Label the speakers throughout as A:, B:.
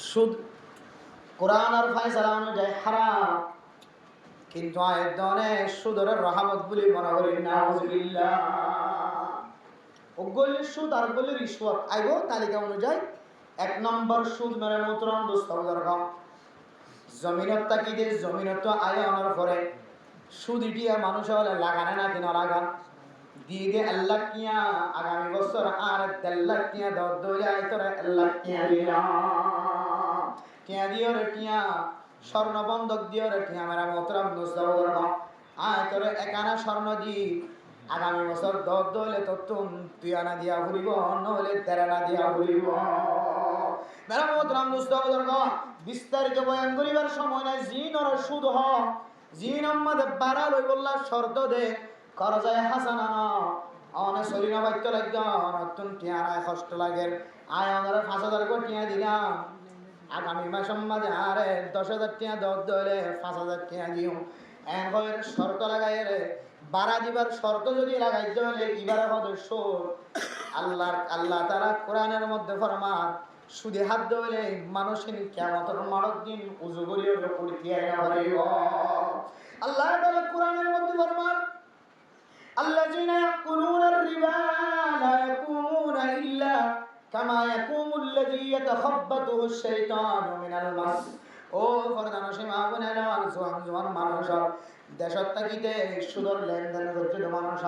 A: সুদ কোরআন আর ফায়সালা অনুযায়ী হারাম, কিন্তু আয়াত অনেক সুদের রহমত বলে মনে করি নাউজুবিল্লাহ। ওগুলি সুদ আর গুলি রিশওয়াত আইব তালিকা অনুযায়ী 1 নম্বর সুদ মেরে মুতরাম দুস্তর কম জমিনত তাকিদে জমিনত আয় আনার পরে সুদ ইটিয়া মানুষ হলে লাগানে না কিনা লাগান দিয়ে দে আল্লাহ কিয়া আগামী বছর আর 1.5 লাখ কিয়া দৌড়ে আয় তোরা আল্লাহ কিয়া দিয়া কিয়া দিও রে কিয়া স্বর্ণ বন্ধক দিও রে কিয়া মেরা মুতরাম দুস্তর কম আয় তোরে একানা স্বর্ণ দি আগামী বছর দৌড়লে তো তুই আনা দিয়া ভুলিব নহলে তেরানা দিয়া ভুলিব। মেরা মুতরাম দুস্তর কম বিস্তারিত বয়ান করিবার সময় নাই। জিন আর সুদ হ জিন আমাদের বাড়া লই বললা শর্ত দে করজায় হাসানা না অনে সরিনা বাক্য লাগা নতুন টিয়ারায় কষ্ট লাগে আয় আমার 5,000 করে টিয়া দিলাম আগামী মাস মাঝে আরে 10,000 টিয়া দলে 5,000 টিয়া দিও এর শর্ত লাগাই রে বাড়া দিবার শর্ত যদি লাগাই দিলে ইবারে সদস্য আল্লাহ তাআলা কোরআনের মধ্যে ফরমান সুদে হাত ধরে মানুষের কিয়ামতের মারক দিন উযু করিও পড়তে আইনা পারিব। আল্লাহ তাআলা কোরআনের মধ্যে ফরমান আল্লাযিনা ইয়াকুলুনার রিবা লা ইয়াকুমুনা ইল্লা কামা ইয়াকুমুল্লাযী ইয়াতাখাব্বাতুহু শাইতানু মিনাল মাস। ও ফরদান সীমা বনেরা জোয়ান মানুষ দেশত থাকিতে সুদর লেনদেন করতে মানুষ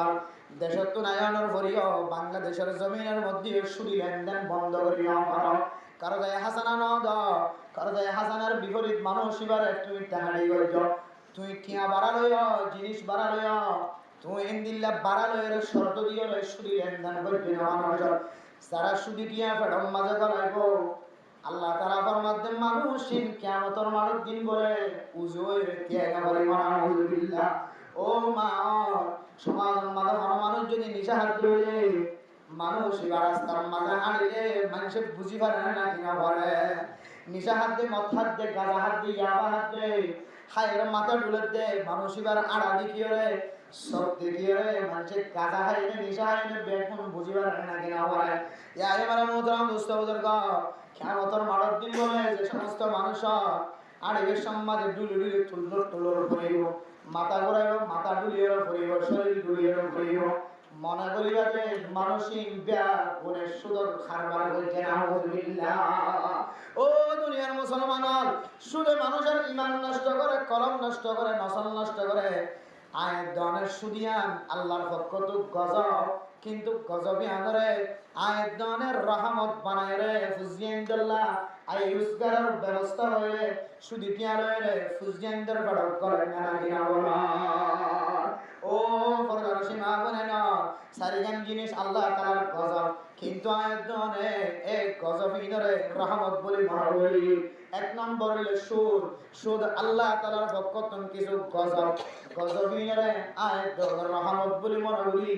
A: দেশত তো নায়নের ভরিও বাংলাদেশের জমিনের মধ্যে সুদি লেনদেন বন্ধ করিও কারো যায় হাসানা ন দ কারো যায় হাসানার বিপরীত মানুষ এবারে তুই টাহাড়ি করিছ তুই টিয়া বাড়া লইয়া জিনিস বাড়া লইয়া তুই ইন্দিল্লা বাড়া লইয়া শর্ত দিয়ে সুদি লেনদেন করবি না মানুষ যারা সুদি টিয়া ফেডম মাঝে করাইব আল্লাহ তাআলা ফরমাতে মানুষিন কিয়ামতের মারক দিন বলে উযু হইরে তিয়াগা বলে নাউযুবিল্লাহ। ও মা সমাজের মাঝে মানুষ যদি নিশা হাত ধরে মানুষ রাস্তার মাঝে আড়িলে মানুষে বুঝি পারে না কিনা বলে নিশা হাত দিয়ে মদ হাত দিয়ে গাঁজা হাত দিয়ে ইয়াবা হাত দিয়ে হায়ের মাথা ডুলে দে মানুষ এবার আড়া দেখিয়ে রে সব দেখিয়ে রে মানুষের গাঁজা হাইলে নিশা হাইলে বেগুন বুঝি পারে না কিনা বলে ইয়ারে মানে মোহতরম দোস্ত বুজুর্গ কিয়ামতের মারক দিন বলে যে সমস্ত মানুষ আড়িবের সমাজে ডুলে তুলোর পড়িব মাথা ঘুরাইব মাথা ডুলিয়ে পড়িব শরীর ডুলিয়ে পড়িব মনে করিবা যে মানসিক ব্যাগ গুণে সুদর খারবার হইছে নাউযুবিল্লাহ। ও দুনিয়ার মুসলমান সুদে মানুষের ঈমান নষ্ট করে কলম নষ্ট করে নসল নষ্ট করে আয়াত দানের সুদিয়ান আল্লাহর পক্ষ তো গজব কিন্তু গজবই আনরে আয়াত দানের রহমত বানায় রে ফুজিয়ান্দাল্লাহ আই রুজগারের ব্যবস্থা হয়ে সুদি টিয়া রে ফুজিয়ান্দার বড় করে না কিনা বলা। ও ফরদার সীমা বনে না সারিগান জিনিস আল্লাহ তাআলার গজব কিন্তু আয়াত দানে এক গজবই ধরে রহমত বলি মনে করি। 1 নম্বর হলো সুদ আল্লাহ তাআলার পক্ষ থেকে কিছু গজবই ধরে আয়াত রহমত বলি মনে করি।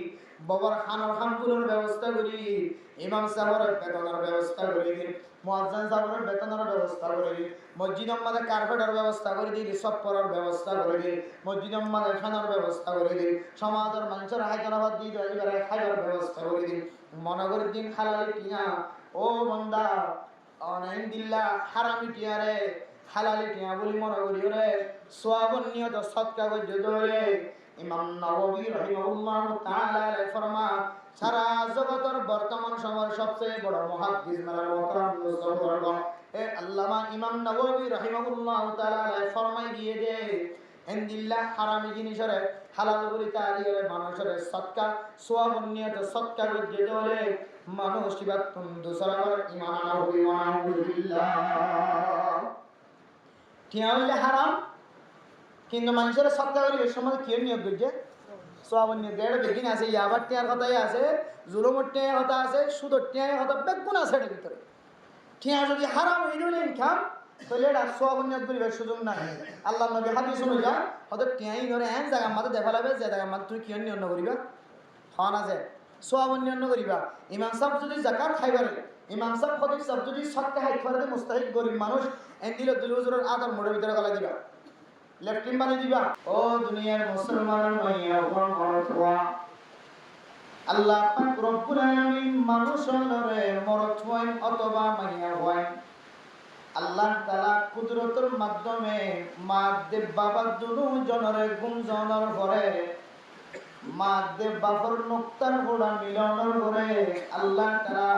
A: বাবার খানার খানপুরের ব্যবস্থা করি ইমাম সাহেবের বেতনের ব্যবস্থা করি মুয়াজ্জিন সাহেবের বেতনের ব্যবস্থা করি মসজিদের মধ্যে কার্পেটের ব্যবস্থা করে দিই সপ্পরের ব্যবস্থা করে দিই মসজিদের মধ্যে খানার ব্যবস্থা করে দিই সমাজের মানুষের হায়দ্রাবাদ দিয়ে এবারে খাইবার ব্যবস্থা করে দিই মনে করি দিন হালাল কিনা ও বান্দা অনাইন দিল্লা হারামি টিয়ারে হালাল টিয়া বলি মনে করি রে সওয়াবন নিয়ত সদকা করে দলে ইমাম নববী রাহিমাহুল্লাহ তাআলা ফরমান সারা জগতের বর্তমান সময়ের সবচেয়ে বড় মুহাদ্দিস মালাল মুহতারাম মুসলমান এ আল্লামা ইমাম নববী রাহিমাহুল্লাহ তাআলা ফরমাই দিয়ে দে ইনদিল্লাহ হারামি জিনিসের হালাল বলি তারিয়ে মানুষের সদকা সওয়াব নিয়ত সদকা করে দলে মানুষ ইবাতুন দুসরাবার ঈমান আনহু ওয়ানাউযুবিল্লাহ। টিয়া হইলে হারাম কিন্তু মানুষের সদকা করি এর সময় কি নিয়ত করছে সওয়াব নিয়ত দেড় বেগিন আছে ইয়াবার টিয়ার কথাই আছে জুলুমর টিয়ার কথা আছে সুদর টিয়ার কথা বেগুন আছে এর ভিতরে টিয়া যদি হারাম হয়ে গেলে ইনকাম তাহলে এটা সওয়াব নিয়ত করিবার সুযোগ নাই। আল্লাহর নবী হাদিস অনুযায়ী হয়তো টিয়াই ধরে এন জায়গা মাঝে দেখা লাগবে যে জায়গা মাঝে তুমি কি নিয়ত করিবা হন আছে সওয়াব নিয়ত করিবা। ইমাম সাহেব যদি যাকাত খাইবারে ইমাম সাহেব খতিব সাহেব যদি সদকা খাইতে পারে মুস্তাহিক গরিব মানুষ এন দিল দুল হুজুরের আদর মোড়ের ভিতরে গলা দিবা লেফটিন বানিয়ে দিবা। ও দুনিয়ার মুসলমান মাইয়া ওয়া আল্লাহ পাক রব্বুল আলামিন মানুষের মরদ হয় অথবা মাইয়া হয় আল্লাহ তাআলা কুদরতের মাধ্যমে মা দেব বাবা দুনু জনরে গুঞ্জনের পরে মা দেব বাবার মুক্তার গোড়া মিলনের পরে আল্লাহ তাআলা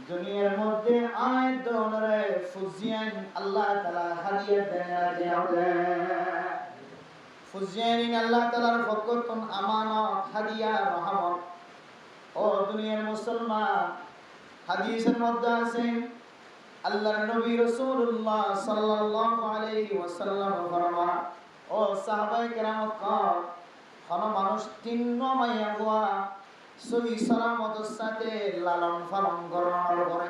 A: দুনিয়ার মধ্যে আয় দনরে ফুজিয়ান আল্লাহ তাআলা হাদিয়া দেন ফুজিয়ান আল্লাহ তাআলার পক্ষ আমানত হাদিয়া রহমত ও দুনিয়ার মুসলমান হাদিসের মধ্যে আছে আল্লাহর নবী রাসূলুল্লাহ সাল্লাল্লাহু আলাইহি ওয়াসাল্লাম ফরমান ও সাহাবায়ে কেরাম কোন মানুষ তিন মাইয়া হওয়া সহি সালামতের সাথে লালন পালন করার পরে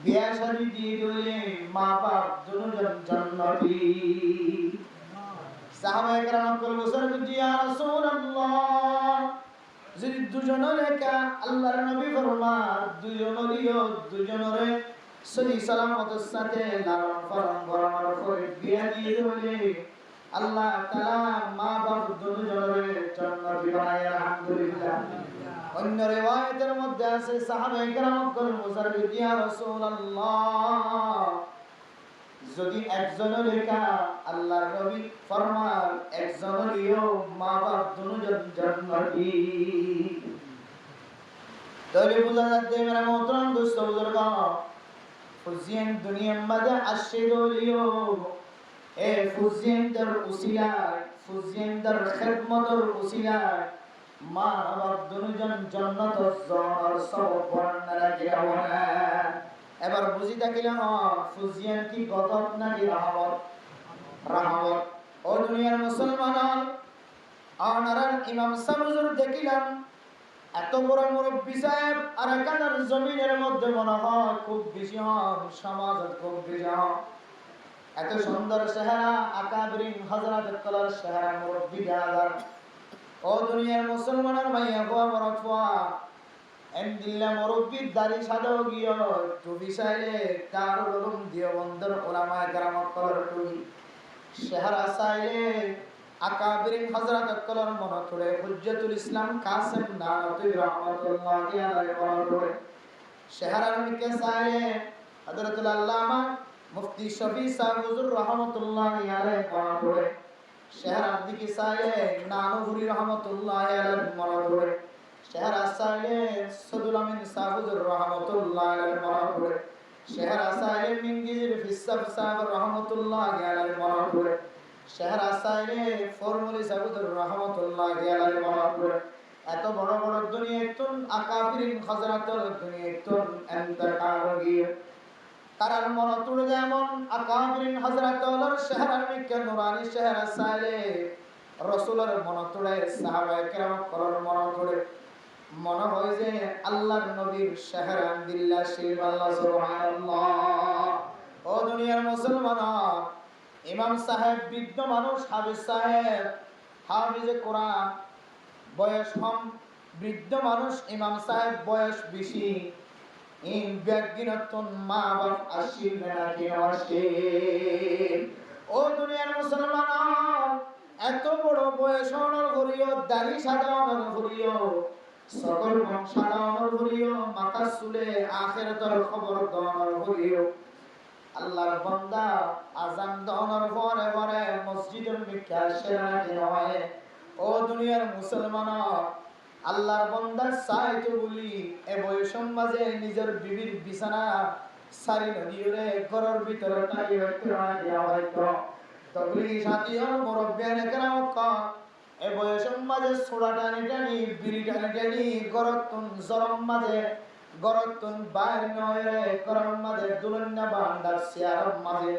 A: বিয়া শাদী দিয়ে দিলে মা বাপ দুজন জান্নাতি সাহাবায়ে কেরাম বলছেন ইয়া রাসূলুল্লাহ যদি দুজনের একা আল্লাহর নবী ফরমান দুজনের সহি সালামতের সাথে লালন পালন করার পরে বিয়া দিয়ে দিলে আল্লাহ তাআলা মা বাপ দুজনের জান্নাতি বানায় আলহামদুলিল্লাহ। অন্য রিওয়ায়াতের মধ্যে আছে সাহাবায়ে কেরাম বলছেন ইয়া রাসূলুল্লাহ যদি একজনের একা আল্লাহর নবী ফরমান একজনেরও মা বাপ দুজন জান্নাতি। তাহলে বুঝা যাচ্ছে মেরা মোহতরম দোস্ত বুজুর্গ ফুজিয়ান দুনিয়ার মধ্যে আসছে দলিও এ ফুজিয়ানদের উসিলায় ফুজিয়ানদের খিদমতের উসিলায় মা বাপ দুজন জান্নাত যাওয়ার সওয়াব বর্ণনা দেওয়া। এবার বুঝি থাকিলাম ফুজিয়ান কি গজব নাকি রহমত রহমত ও দুনিয়ার মুসলমান আনারার ইমাম সাহেব হুজুর দেখিলাম এত বড় মুরব্বি সাহেব আর কানার জমিনের মধ্যে মনে হয় খুব বেশি সমাজত খুব বেশি এত সুন্দর চেহারা আকাবিরিন হযরত কলার চেহারা মুরব্বি গাদার ও দুনিয়ার মুসলমানের মাইয়া গোয়া মরফুয়া এন্দিল্লা মুরব্বি দাড়ি সাদাও গিয়ে টুপি চাইলে তার রকম দিয়ে বন্দর ওলামায়ে কেরাম কলার টুপি চেহারা চাইলে আকাবিরিন হযরত কলার মনে করে হুজ্জতুল ইসলাম কাসেম নানতুই রাহমাতুল্লাহি আলাইহি মনে করে চেহারার দিকে চাইলে হযরতুল আল্লামা মুফতি শফি সাহেব হুজুর রাহমাতুল্লাহি আলাইহি মনে করে চেহারার দিকে চাইলে নানুহুরি রাহমাতুল্লাহি আলাইহি মনে করে চেহারা চাইলে সদুল আমিন সাহেব হুজুর রাহমাতুল্লাহি আলাইহি মনে করে চেহারা চাইলে মিঙ্গিজির ফিসাব সাহেব রাহমাতুল্লাহি আলাইহি মনে করে চেহারা চাইলে ফরমুলি সাহেব হুজুর রাহমাতুল্লাহি আলাইহি মনে করে এত বড় বড় দুনিয়াতুন আকাবিরিন হযরতুল দুনিয়াতুন ইন্তেকাল গিয়ে তারার মন তুলে যেমন আকাবিরিন হযরতুল চেহারার মিকে নুরানি চেহারা চাইলে রাসূলের মন তুলে সাহাবায়ে কেরাম করার মন তুলে মনে হয় যে আল্লাহর নবীর চেহারা দিল্লা শিব আল্লাহ সুবহানাল্লাহ। ও দুনিয়ার মুসলমান ইমাম সাহেব বৃদ্ধ মানুষ হাফিজ সাহেব হাফিজে কোরআন বয়স কম বৃদ্ধ মানুষ ইমাম সাহেব বয়স বেশি ইন ব্যক্তিনতুন মা বাপ আসিল নাকি আসে। ও দুনিয়ার মুসলমান এত বড় বয়স হওয়ার ঘুরিও দাড়ি সাজানোর ঘুরিও সকল সাজানোর ঘুরিও মাথা চুলে আখিরাতের খবর দেওয়ার ঘুরিও আল্লাহর বান্দা আযান দেওয়ার পরে পরে মসজিদের মিকা সেরা হয়। ও দুনিয়ার মুসলমান আল্লাহর বান্দা চাইতো বলি এ বয়সের মাঝে নিজের বিবির বিছানা সারি নদীরে ঘরের ভিতরে টাকি রাখতে হয়তো তবলিগি সাথীর মুরব্বিয়ানে কেরাম এ বয়সের মাঝে সোডা টানি টানি বিড়ি টানি টানি গরতুন জরম মাঝে গরতুন বাইর নয় গরম মাঝে দুলন্না বান্দার সিয়ার মাঝে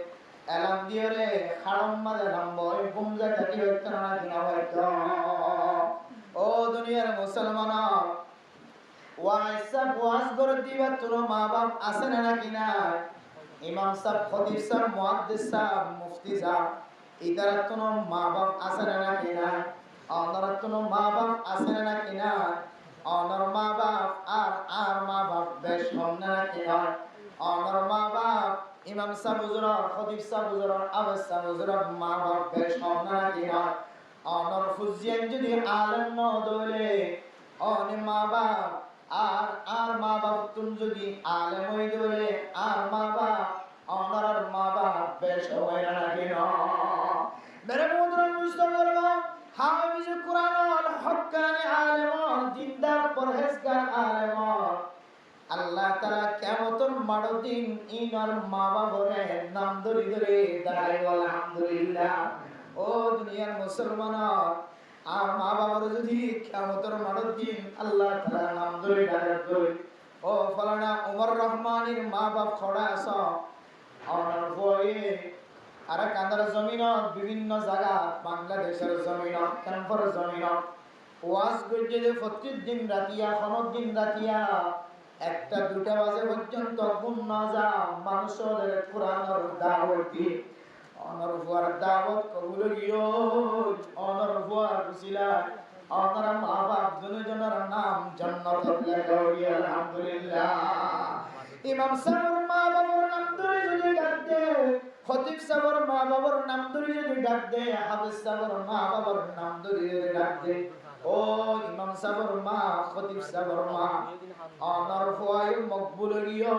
A: এলাম দিয়ে রে খাড়ম মাঝে নামবই গুমজা টাকি রাখতে না কিনা হয়তো। ও দুনিয়ার মুসলমান ওয়াজ করে দিবা তোর মা বাপ আছে না কিনা ইমাম সাহেব খতিব সাহেব মুহাদ্দিস সাহেব মুফতি সাহেব ইদারা তোর মা বাপ আছে না কিনা অনর তোর মা বাপ আছে না কিনা অনর মা বাপ আর মা বাপ বেশ হন না কিনা অনর মা বাপ ইমাম সাহেব হুজুর খতিব সাহেব হুজুর আওয়াজ সাহেব হুজুর মা বাপ বেশ হন না কিনা অনর ফুজিয়ান যদি আলেম ন দলে অনে মা বাপ আর মা বাপ তুম যদি আলেম হই দলে আর মা বাপ অনর দিন ইনার মা বাবরে নাম ধরে ধরে দাঁড়াই আলহামদুলিল্লাহ। ও দুনিয়ার মুসলমান, আর মা বাবার যদি কিয়ামতের মাঠের দিন আল্লাহ তাআলা নাম ধরে ডাকবে, ও ফলানা ওমর রহমানের মা বাপ খড়া আস আমার বয়ে আর কান্দার জমিনত বিভিন্ন জায়গা বাংলাদেশের জমিনত ক্যাম্পর জমিনত ওয়াজ করছে যে প্রতিদিন রাতিয়া খনক দিন রাতিয়া একটা দুটা বাজে পর্যন্ত ঘুম না যা মানুষের কোরআনের দাওয়াত দি অনর ফুয়ার দাওয়াত কবুল গিয়ে অনর ফুয়ার বুঝিলা অনর মা বাপ দুজনের নাম জান্নাতুল লাগাই আলহামদুলিল্লাহ। ইমাম সাহেবের মা বাবার নাম ধরে যদি ডাক দে, খতিব সাহেবের মা বাবার নাম ধরে যদি ডাক দে, হাফেজ সাহেবের মা বাবার নাম ধরে যদি ডাক দে, ও ইমাম সাহেবের মা খতিব সাহেবের মা অনর ফুয়াই মকবুল গিয়ে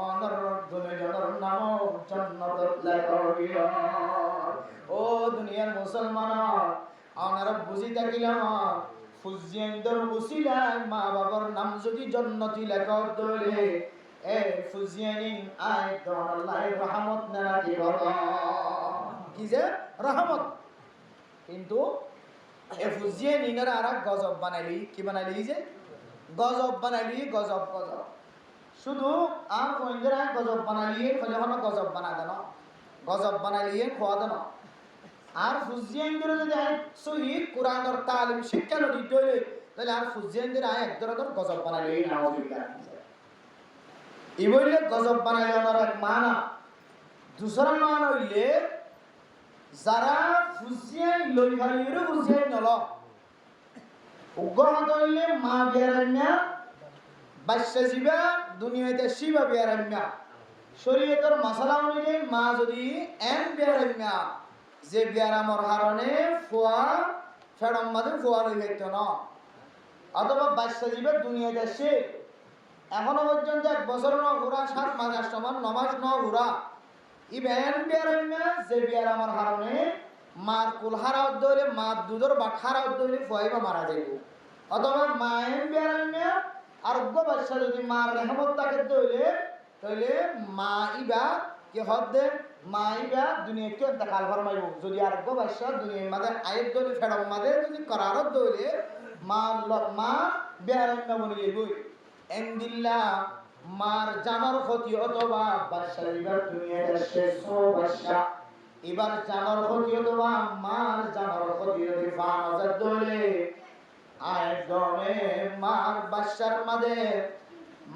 A: অনর দুজনের নাম জান্নাতুল লাগাই। ও দুনিয়ার মুসলমান, আপনারা বুঝি থাকিলাম ফুজিয়ানদের উসিলায় মা বাবার নাম যদি জান্নাতি লেখা দলে এ ফুজিয়ানিন আয় দন আল্লাহর রহমত না কি বলো কি যে রহমত। কিন্তু এ ফুজিয়ানিনের আর গজব বানাইলি, কি বানাইলি যে গজব বানাইলি, গজব গজব শুধু আর কইন্দরা গজব বানাইলি ফলে গজব বানা দেন, গজব বানাইলি খোয়া দেন। আর ফুজিয়ানদের যদি শহীদ কোরআনের তালিম শিক্ষা দিতে হলে তাহলে আর ফুজিয়ানদের এক ধরনের গজব বানাইলি নাউজুবিল্লাহ। এই বললে গজব বানাইলে ওনার এক মানা, দুসরা মান হইলে যারা ফুজিয়ান লই খালিরে ফুজিয়ান নল উগ্রহত হইলে মা বিয়ারান্যা বাচ্চা জীবা দুনিয়াতে শিবা বিয়ারান্যা শরীয়তের মশলা অনুযায়ী মা যদি এন বিয়ারান্যা যে বিয়ারামর হারণে ফোয়া ফেরম মাঝে ফোয়া লই হইত না, অথবা বাচ্চা জীবা দুনিয়াতে সে এখনো পর্যন্ত 1 বছর ন ঘুরা 7 মাস 8 সমান 9 মাস ন ঘুরা ইবেন বিয়ারান্যা যে বিয়ারামর হারণে মার কুল হারাও দইলে মা দুধর বাট হারাও দইলে ফোয়াইবা মারা যাইব, অথবা মায়ের বিয়ারান্যা আরোগ্য বাচ্চা যদি মার রেহমত তাকে দইলে তাহলে মা ইবা কি হদে মা ইবা দুনিয়া কেউ দেখাল ফরমাইব। যদি আরোগ্য বাচ্চা দুনিয়ার মাঝে আয়ের দইলে ফেরম মাঝে যদি করারত দইলে মা মা বিয়ারান্যা বনে যাইবই এন্দিল্লা মার জানার ক্ষতি অথবা বাচ্চা এবার দুনিয়ার শেষ বাচ্চা এবার জানার ক্ষতি অথবা মার জানার ক্ষতি যদি ফানজার দইলে আয়দমে মার বাচ্চার মাঝে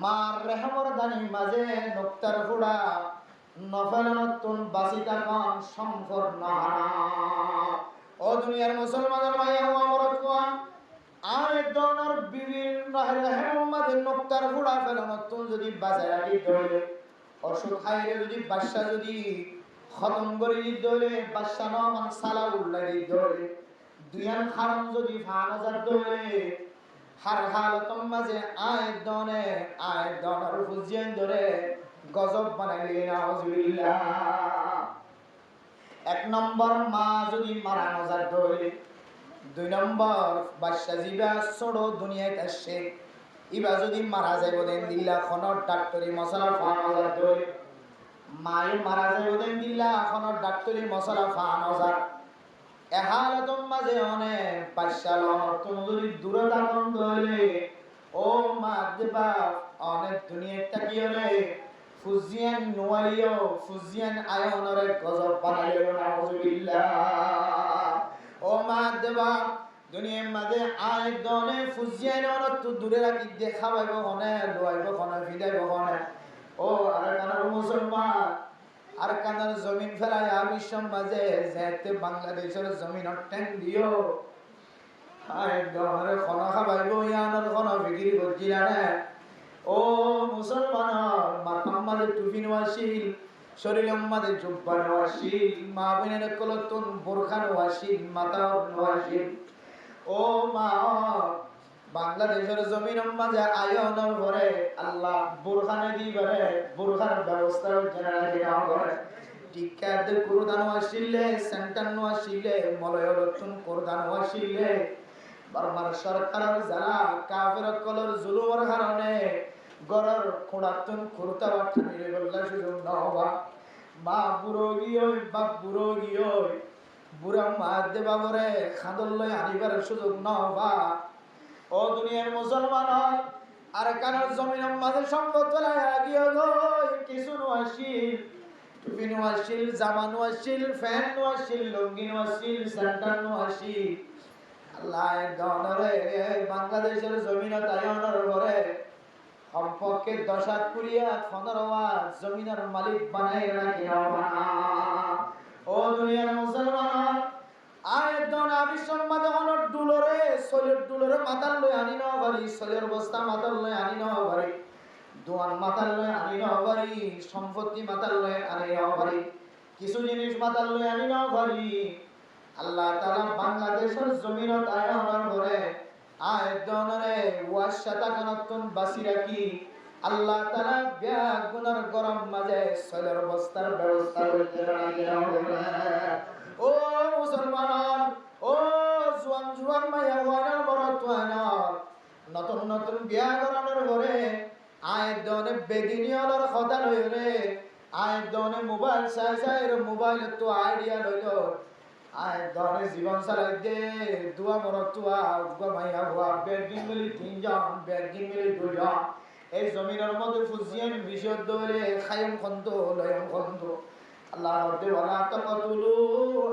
A: মার রেহমর দানি মাঝে নক্তার ফুড়া নফল নতুন বাসিতা কান সম্পর না। ও দুনিয়ার মুসলমানের মাইয়া ও আমার কোয়া আয়দনের বিভিন্ন রেহমর মাঝে নক্তার ফুড়া ফেল নতুন যদি বাজায় রাখি দইলে অসুখ খাইলে যদি বাচ্চা যদি খতম করে দিতে হলে বাচ্চা নমান সালা উল্লাই দিতে হলে দুইয়ান খারম যদি 5000 দইলে হার হালতম মাঝে আয়দনের ফুজিয়ান ধরে গজব বানাইলে নাউজুবিল্লাহ। 1 নম্বর মা যদি মারা নজার দইলে, 2 নম্বর বাচ্চা জিবা ছোড়ো দুনিয়ায় আসছে ইবা যদি মারা যাইব দেন দিল্লা খনর ডাক্তারি মশলা 5000 দইলে, মায়ে মারা যাইব দেন দিল্লা খনর ডাক্তারি মশলা 5000 এহালতম মাঝে অনেক বাচ্চা তুমি যদি দূরে থাকুন দইলে ও মা দেবা অনেক দুনিয়াটা কি হলে ফুজিয়ান নোয়ালিও ফুজিয়ান আয়নরে গজব বানাইলো নাউজুবিল্লাহ। ও মা দেবা দুনিয়ার মাঝে আয় দনে ফুজিয়ান অনত দূরে রাখি দেখাবাইব হনে লইব হনে ফিদাইব হনে। ও আর কানার মুসলমান আর কানার জমিন ফেলায় আর বিশ্বের মাঝে যেতে বাংলাদেশের জমিন ট্যাং দিও আয় দনে খনা খাবাইব ইয়ানোর খনা বিক্রি করছিলা না। ও মুসলমান মাথার মাঝে টুপি নোয়াশিল শরীরের মাঝে জুব্বা নোয়াশিল মা বোনের কলতুন বোরখা নোয়াশিল মাথা নোয়াশিল। ও মা বাংলাদেশের জমিনের মাঝে আয়নের পরে আল্লাহ বোরখানে দিবারে বোরখার ব্যবস্থা জেনারেল করে টিকাতে কুরদান আসিলে সেন্টার আসিলে মলয়রতুন কুরদান আসিলে বারবার সরকারের যারা কাফের কলর জুলুমের কারণে গড়র খোড়াতুন খুরতা বাঠানি বললা সুযোগ নহবা মা বুড়ো গিয়ে বাপ বুড়ো গিয়ে বুড়া মা দেবা করে খাদল লই আনিবার সুযোগ নহবা ও দুনিয়ার মুসলমান আর কানার জমিনের মাঝে সম্পদ ফেলাইয়া গিয়ে গই কিছু নোয়াশিল টুপি নোয়াশিল জামা নোয়াশিল ফ্যান নোয়াশিল লুঙ্গি নোয়াশিল স্যান্ডাল নোয়াশিল আল্লাহ দনরে বাংলাদেশের জমিন তাইয়নের ঘরে সম্পর্কে 10 কুড়িয়া 15 জমিনের মালিক বানাই রাখি ও দুনিয়ার মুসলমান আয়ের দন আবিসম্মাদে হনর ডুলরে সলের ডুলরে মাতাল লই আনি না পারি সলের বস্তা মাতাল লই আনি না পারি দোয়ান মাতাল লই আনি না পারি সম্পত্তি মাতাল লই আনি না পারি কিছু জিনিস মাতাল লই আনি না পারি আল্লাহ তাআলা বাংলাদেশের জমিনত আয়নার করে আয়ের দনরে ওয়াশাতা কানাতুন বাসিরা কি আল্লাহ তাআলা বিয়া গুনার গরম মাঝে সলের বস্তার ব্যবস্থা করতে ও মুসলমান ও জোয়ান জোয়ান মাইয়া ওয়ানার বড় তোয়ানার নতুন নতুন বিয়া করানোর ঘরে আয়ের দনে বেদিনিয়ালার কথা লই রে আয়ের দনে মোবাইল চাই চাই রে মোবাইল তো আইডিয়া লইল আয়ের দনে জীবন চালাই দে দুয়া বড় তোয়া উগা মাইয়া হওয়া বেগিং মিলি 3 জন বেগিং মিলি 2 জন এই জমিনের মধ্যে ফুজিয়ান বিষয় দলে খায়ম খন্দ লয়ম খন্দ আল্লাহ রব্বে ওয়ালা তাকতুলু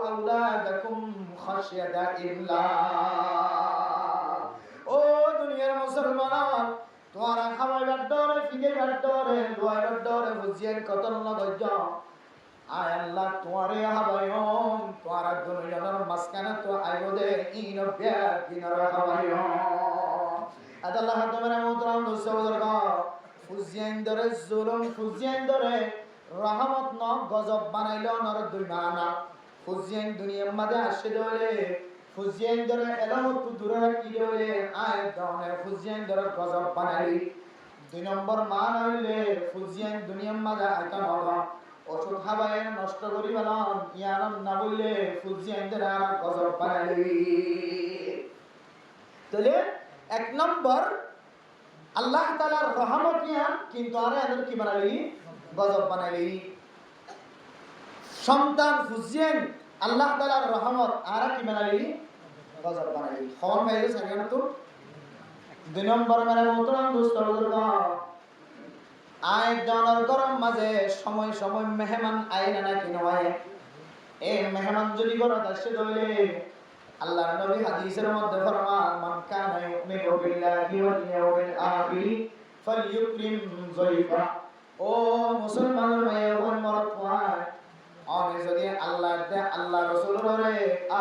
A: আওলাদাকুম খাশিয়াতা ইমলাক ও দুনিয়ার মুসলমান তোরা খাওয়াইবার ডরে ফিগাইবার ডরে দোয়াইবার ডরে বুঝিয়েন কতল না গজ্জ আয় আল্লাহ তোরে হাবায়ম তোরা দুনিয়ার মাসকানা তো আইবো দে ইন বিয়া দিনার হাবায়ম আল্লাহ তোমার মোহতরম দোস্তবুজুর্গ ফুজিয়েন ধরে জুলুম ফুজিয়েন ধরে রহমত ন গজব বানাইল নর দুই মানা ফুজিয়েন দুনিয়ার মাঝে আসে দলে ফুজিয়েন ধরে এলামত দূরে রাখি দলে আয় দনে ফুজিয়েন ধরে গজব বানাইলি 2 নম্বর মান হইলে ফুজিয়েন দুনিয়ার মাঝে আইতা নবা ওষুধ খাবায় নষ্ট করি বানান ইয়ান না বললে ফুজিয়েন ধরে আর গজব বানাইলি তাহলে 1 নম্বর আল্লাহ তাআলার রহমত নিয়া কিন্তু আর এদের কি বানাইলি গজব বানাইলি সন্তান ফুজিয়েন আল্লাহ তাআলার রহমত আর কি বানাইলি গজব বানাইলি খবর পাইলে সারিয়া তো 2 নম্বর মানে মোহতরম দোস্তবুজুর্গ আয় জানার গরম মাঝে সময় সময় মেহমান আয় না কি নয় এই মেহমান যদি ঘরত আসে দইলে আল্লাহর নবী হাদিসের মধ্যে ফরমান মান কানা ইউমিনু বিল্লাহি ওয়াল ইয়াউমিল আখির ফালইউকরিম যায়ফা ও মুসলমানের মেয়ে ও মরদ হয় আমি যদি আল্লাহ রাসূলের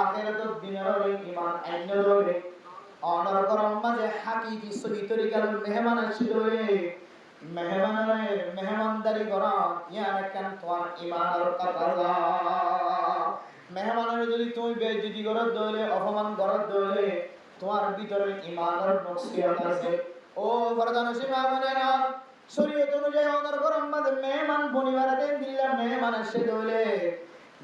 A: আখিরাতের দিনের ঈমান আইন রবে অনর গরম মাঝে হাকিকি সহি তরিকার মেহমান আসিল মেহমানদারি করা ইয়ার কেন তোমার ঈমানের কাফারা মেহমানের যদি তুমি বেইজ্জতি করত দলে অপমান করত দলে তোমার ভিতরে ঈমানের নকশিয়াত আছে ও ফরদান সীমা মানে না শরীয়ত অনুযায়ী অনর গরম মাঝে মেহমান বনিবার দেন দিলা মেহমান আসে দলে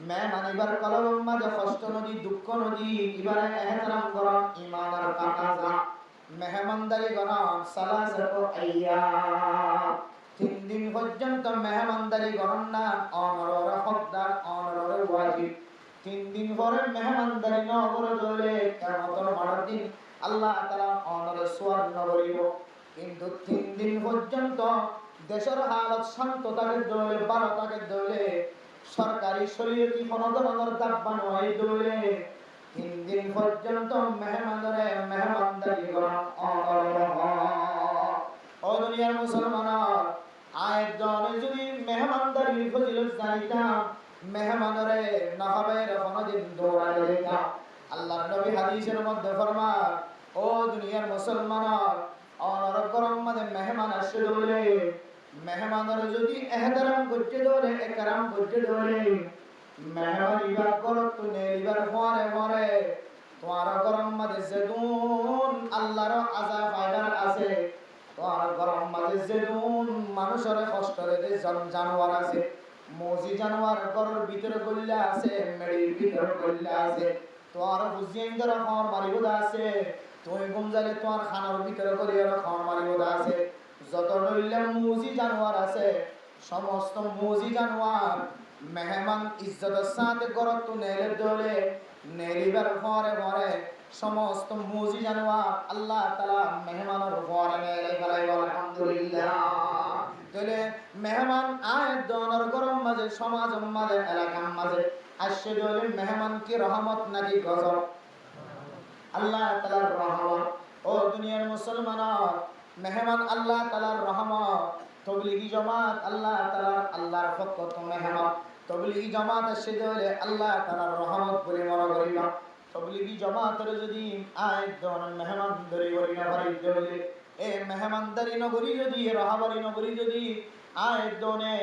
A: মেহমান এবার কলম মাঝে কষ্ট নদী দুঃখ নদী এবারে ইহতরাম করা ঈমানের কাফারা মেহমানদারি করা সালাসাতু আইয়াম 3 দিন পর্যন্ত মেহমানদারি করেন না অনর হকদার অনর ওয়াজিব 3 দিন পরে মেহমানদারি না করে দলে কিয়ামতের মাঠের দিন আল্লাহ তাআলা অনর সুয়ার নগরিব কিন্তু 3 দিন পর্যন্ত দেশের হালত শান্ত থাকে দলে ভালো থাকে দলে সরকারি শরীয়তি কোনো ধরনের দাব্বা নয় দলে 3 দিন পর্যন্ত মেহমানদারি করা ও দুনিয়ার মুসলমান আয়ের জনে যদি মেহমানদারির ফজিলত জানিতাম মেহমানরে না হবে কোনদিন দৌড়ায় দিতাম আল্লাহর নবী হাদিসের মধ্যে ফরমান ও দুনিয়ার মুসলমান অনর গরম মাঝে মেহমান আসে দলে মেহমানরে যদি ইহতরাম করতে দলে একরাম করতে দলে মেহমান ইবার করত নে ইবার পরে পরে তোমার গরম মাঝে যেদুন আল্লাহর আযাব আইবার আছে তোমার গরম মাঝে যেদুন মানুষের কষ্ট রে জানোয়ার আছে মজি জানোয়ার ঘরের ভিতরে গল্লা আছে মেড়ির ভিতরে গল্লা আছে তোমার বুঝিয়েন্দর খাওয়ার মারিবদা আছে তুমি ঘুম যাইলে তোমার খানার ভিতরে গলিয়ার খাওয়ার মারিবদা আছে যত রইলাম মুজি জানোয়ার আছে সমস্ত মুজি জানোয়ার মেহমান ইজ্জতের সাথে গরত নেলে দলে নেলিবার পরে পরে সমস্ত মুজি জানোয়ার আল্লাহ তাআলা মেহমানের পরে নেলে ফেলাই আলহামদুলিল্লাহ। তাহলে মেহমান আয় দনর গরম মাঝে সমাজ মাঝে এলাকার মাঝে আসছে দলে মেহমান কি রহমত নাকি গজব? আল্লাহ তাআলার রহমত। ও দুনিয়ার মুসলমান, মেহমান আল্লাহ তাআলার রহমত। তবলিগি জামাত আল্লাহ তাআলার আল্লাহর পক্ষ তো মেহমান। তবলিগি জামাত আসে হলে আল্লাহ তাআলার রহমত বলে মনে করিবা। তবলিগি জামাতের যদি আয় দন মেহমান ধরে করি না পারি দলে এ মেহমানদারি নগরী যদি রহাবারি নগরী যদি আয় দনে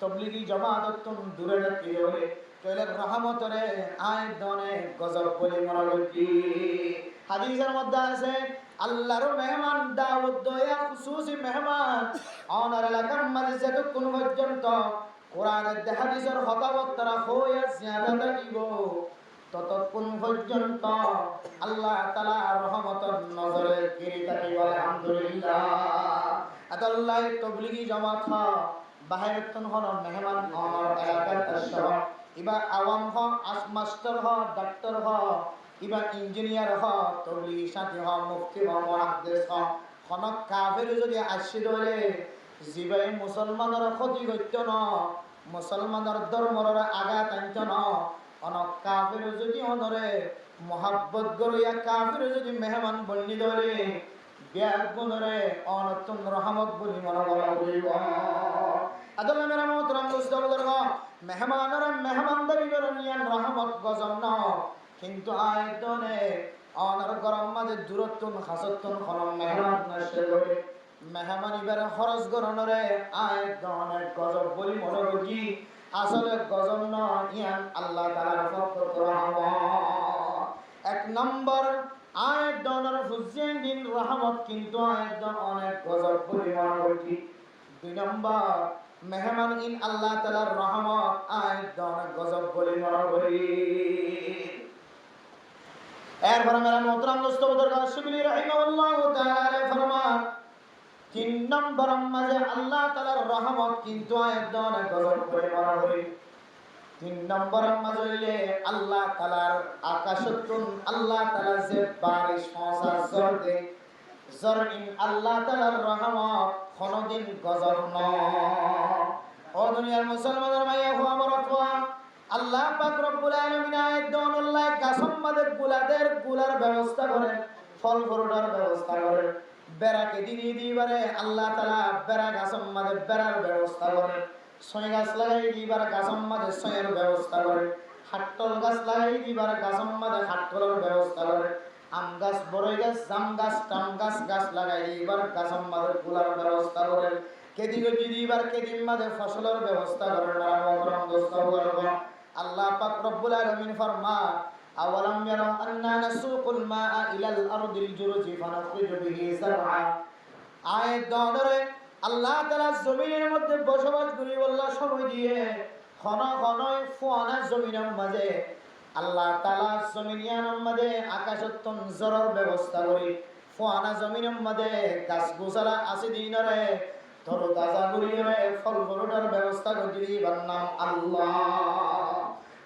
A: তবলিগি জামাত তুম দূরে রাখতে হলে তাহলে রহমতরে আয় দনে গজব বলে মনে করি। হাদিসের মধ্যে আছে আল্লাহর মেহমান দাউদ দয়া খুশুসি মেহমান ওনার এলাকার মাঝে যতক্ষণ পর্যন্ত কোরআনের হাদিসের হতাবত তারা হইয়া জিয়াদা থাকিব ততক্ষণ পর্যন্ত আল্লাহ তাআলা রহমতের নজরে গিরি থাকিব আলহামদুলিল্লাহ। আল্লাহ তবলিগি জামাত বাহির তন হন মেহমান ওনার এলাকার শহর ইবা আওয়াম হ মাস্টার হ ডাক্তার হ ইবা ইঞ্জিনিয়ার হ তবলিগি সাথী হ মুফতি হ মুহাদ্দিস হ খনক কাফের যদি আসি ধরে জিবাই মুসলমানের ক্ষতি করত ন মুসলমানের ধর্মর আঘাত আনত ন অনক কাফের যদি অনরে মহাব্বত গরিয়া কাফের যদি মেহমান বন্নি ধরে ব্যাগ গুণরে অনতুন রহমত বলি মনে করা বলিব। আদল মেরা মোহতরম মুস্তাফিজুর মেহমানর মেহমানদারি নিয়ান রহমত গজম ন কিন্তু আয়তনে অনার গরম মাঝে দূরত্বন হাসত্তন খনম মেহমান নষ্ট করে মেহমান ইবার খরচ গরনরে আয়তনে গজব বলি মনে করি আসলে গজব ন ইয়ান আল্লাহ তাআলার পক্ষ থেকে রহমত। এক নম্বর আয়তনের হুজেন দিন রহমত কিন্তু আয়তন অনেক গজব বলি মনে করি। দুই নম্বর মেহমান ইন আল্লাহ তাআলার রহমত আয়তন গজব বলি মনে করি। এরপরে মেরা মোহতরম দোস্ত বুজুর্গ শিবলি রাহিমাহুল্লাহ তাআলা ফরমান তিন নম্বর মাঝে আল্লাহ তাআলার রহমত কিন্তু একদম গজব করে মনে করি। তিন নম্বর মাঝে হইলে আল্লাহ তাআলার আকাশতুন আল্লাহ তাআলা যে বারিশ ফসা জোর দে জোর ইন আল্লাহ তাআলার রহমত কোনদিন গজব ন। ও দুনিয়ার মুসলমানের মাইয়া হওয়া বড় আল্লাহ পাক রব্বুল আলামিন একদম আল্লাহ গাছম মাঝে গুলার ব্যবস্থা করেন ফল ফরুটার ব্যবস্থা করেন বেড়াকে দিয়ে দিবারে আল্লাহ তাআলা বেড়া গাছম মাঝে বেড়ার ব্যবস্থা করেন ছয় গাছ লাগাই দিবার গাছম মাঝে ছয়ের ব্যবস্থা করেন হাট্টল গাছ লাগাই দিবার গাছম মাঝে হাট্টলের ব্যবস্থা করেন আম গাছ বড়ই গাছ জাম গাছ টাম গাছ গাছ লাগাই দিবার গাছম মাঝে গুলার ব্যবস্থা করেন কেদি গজি দিবার কেদিম মাঝে ফসলের ব্যবস্থা করেন। রামগ্রাম দোস্ত আল্লাহ পাক রব্বুল আলামিন ফরমান আওয়ালাম ইয়ারাউ আন্না নাসুকুল মাআ ইলাল আরদিল জুরজি ফানাখরিজু বিহি যারআ। আয়াত দরে আল্লাহ তাআলা জমিনের মধ্যে বসবাস করি আল্লাহ সময় দিয়ে ঘন ঘন ফোয়ানা জমিনের মাঝে আল্লাহ তাআলা জমিনিয়ানের মাঝে আকাশতন জরর ব্যবস্থা করি ফোয়ানা জমিনের মাঝে গাছ গোছালা আছে দিনরে ধরো তাজা করিয়ে ফল ফলটার ব্যবস্থা করে দিবার নাম আল্লাহ।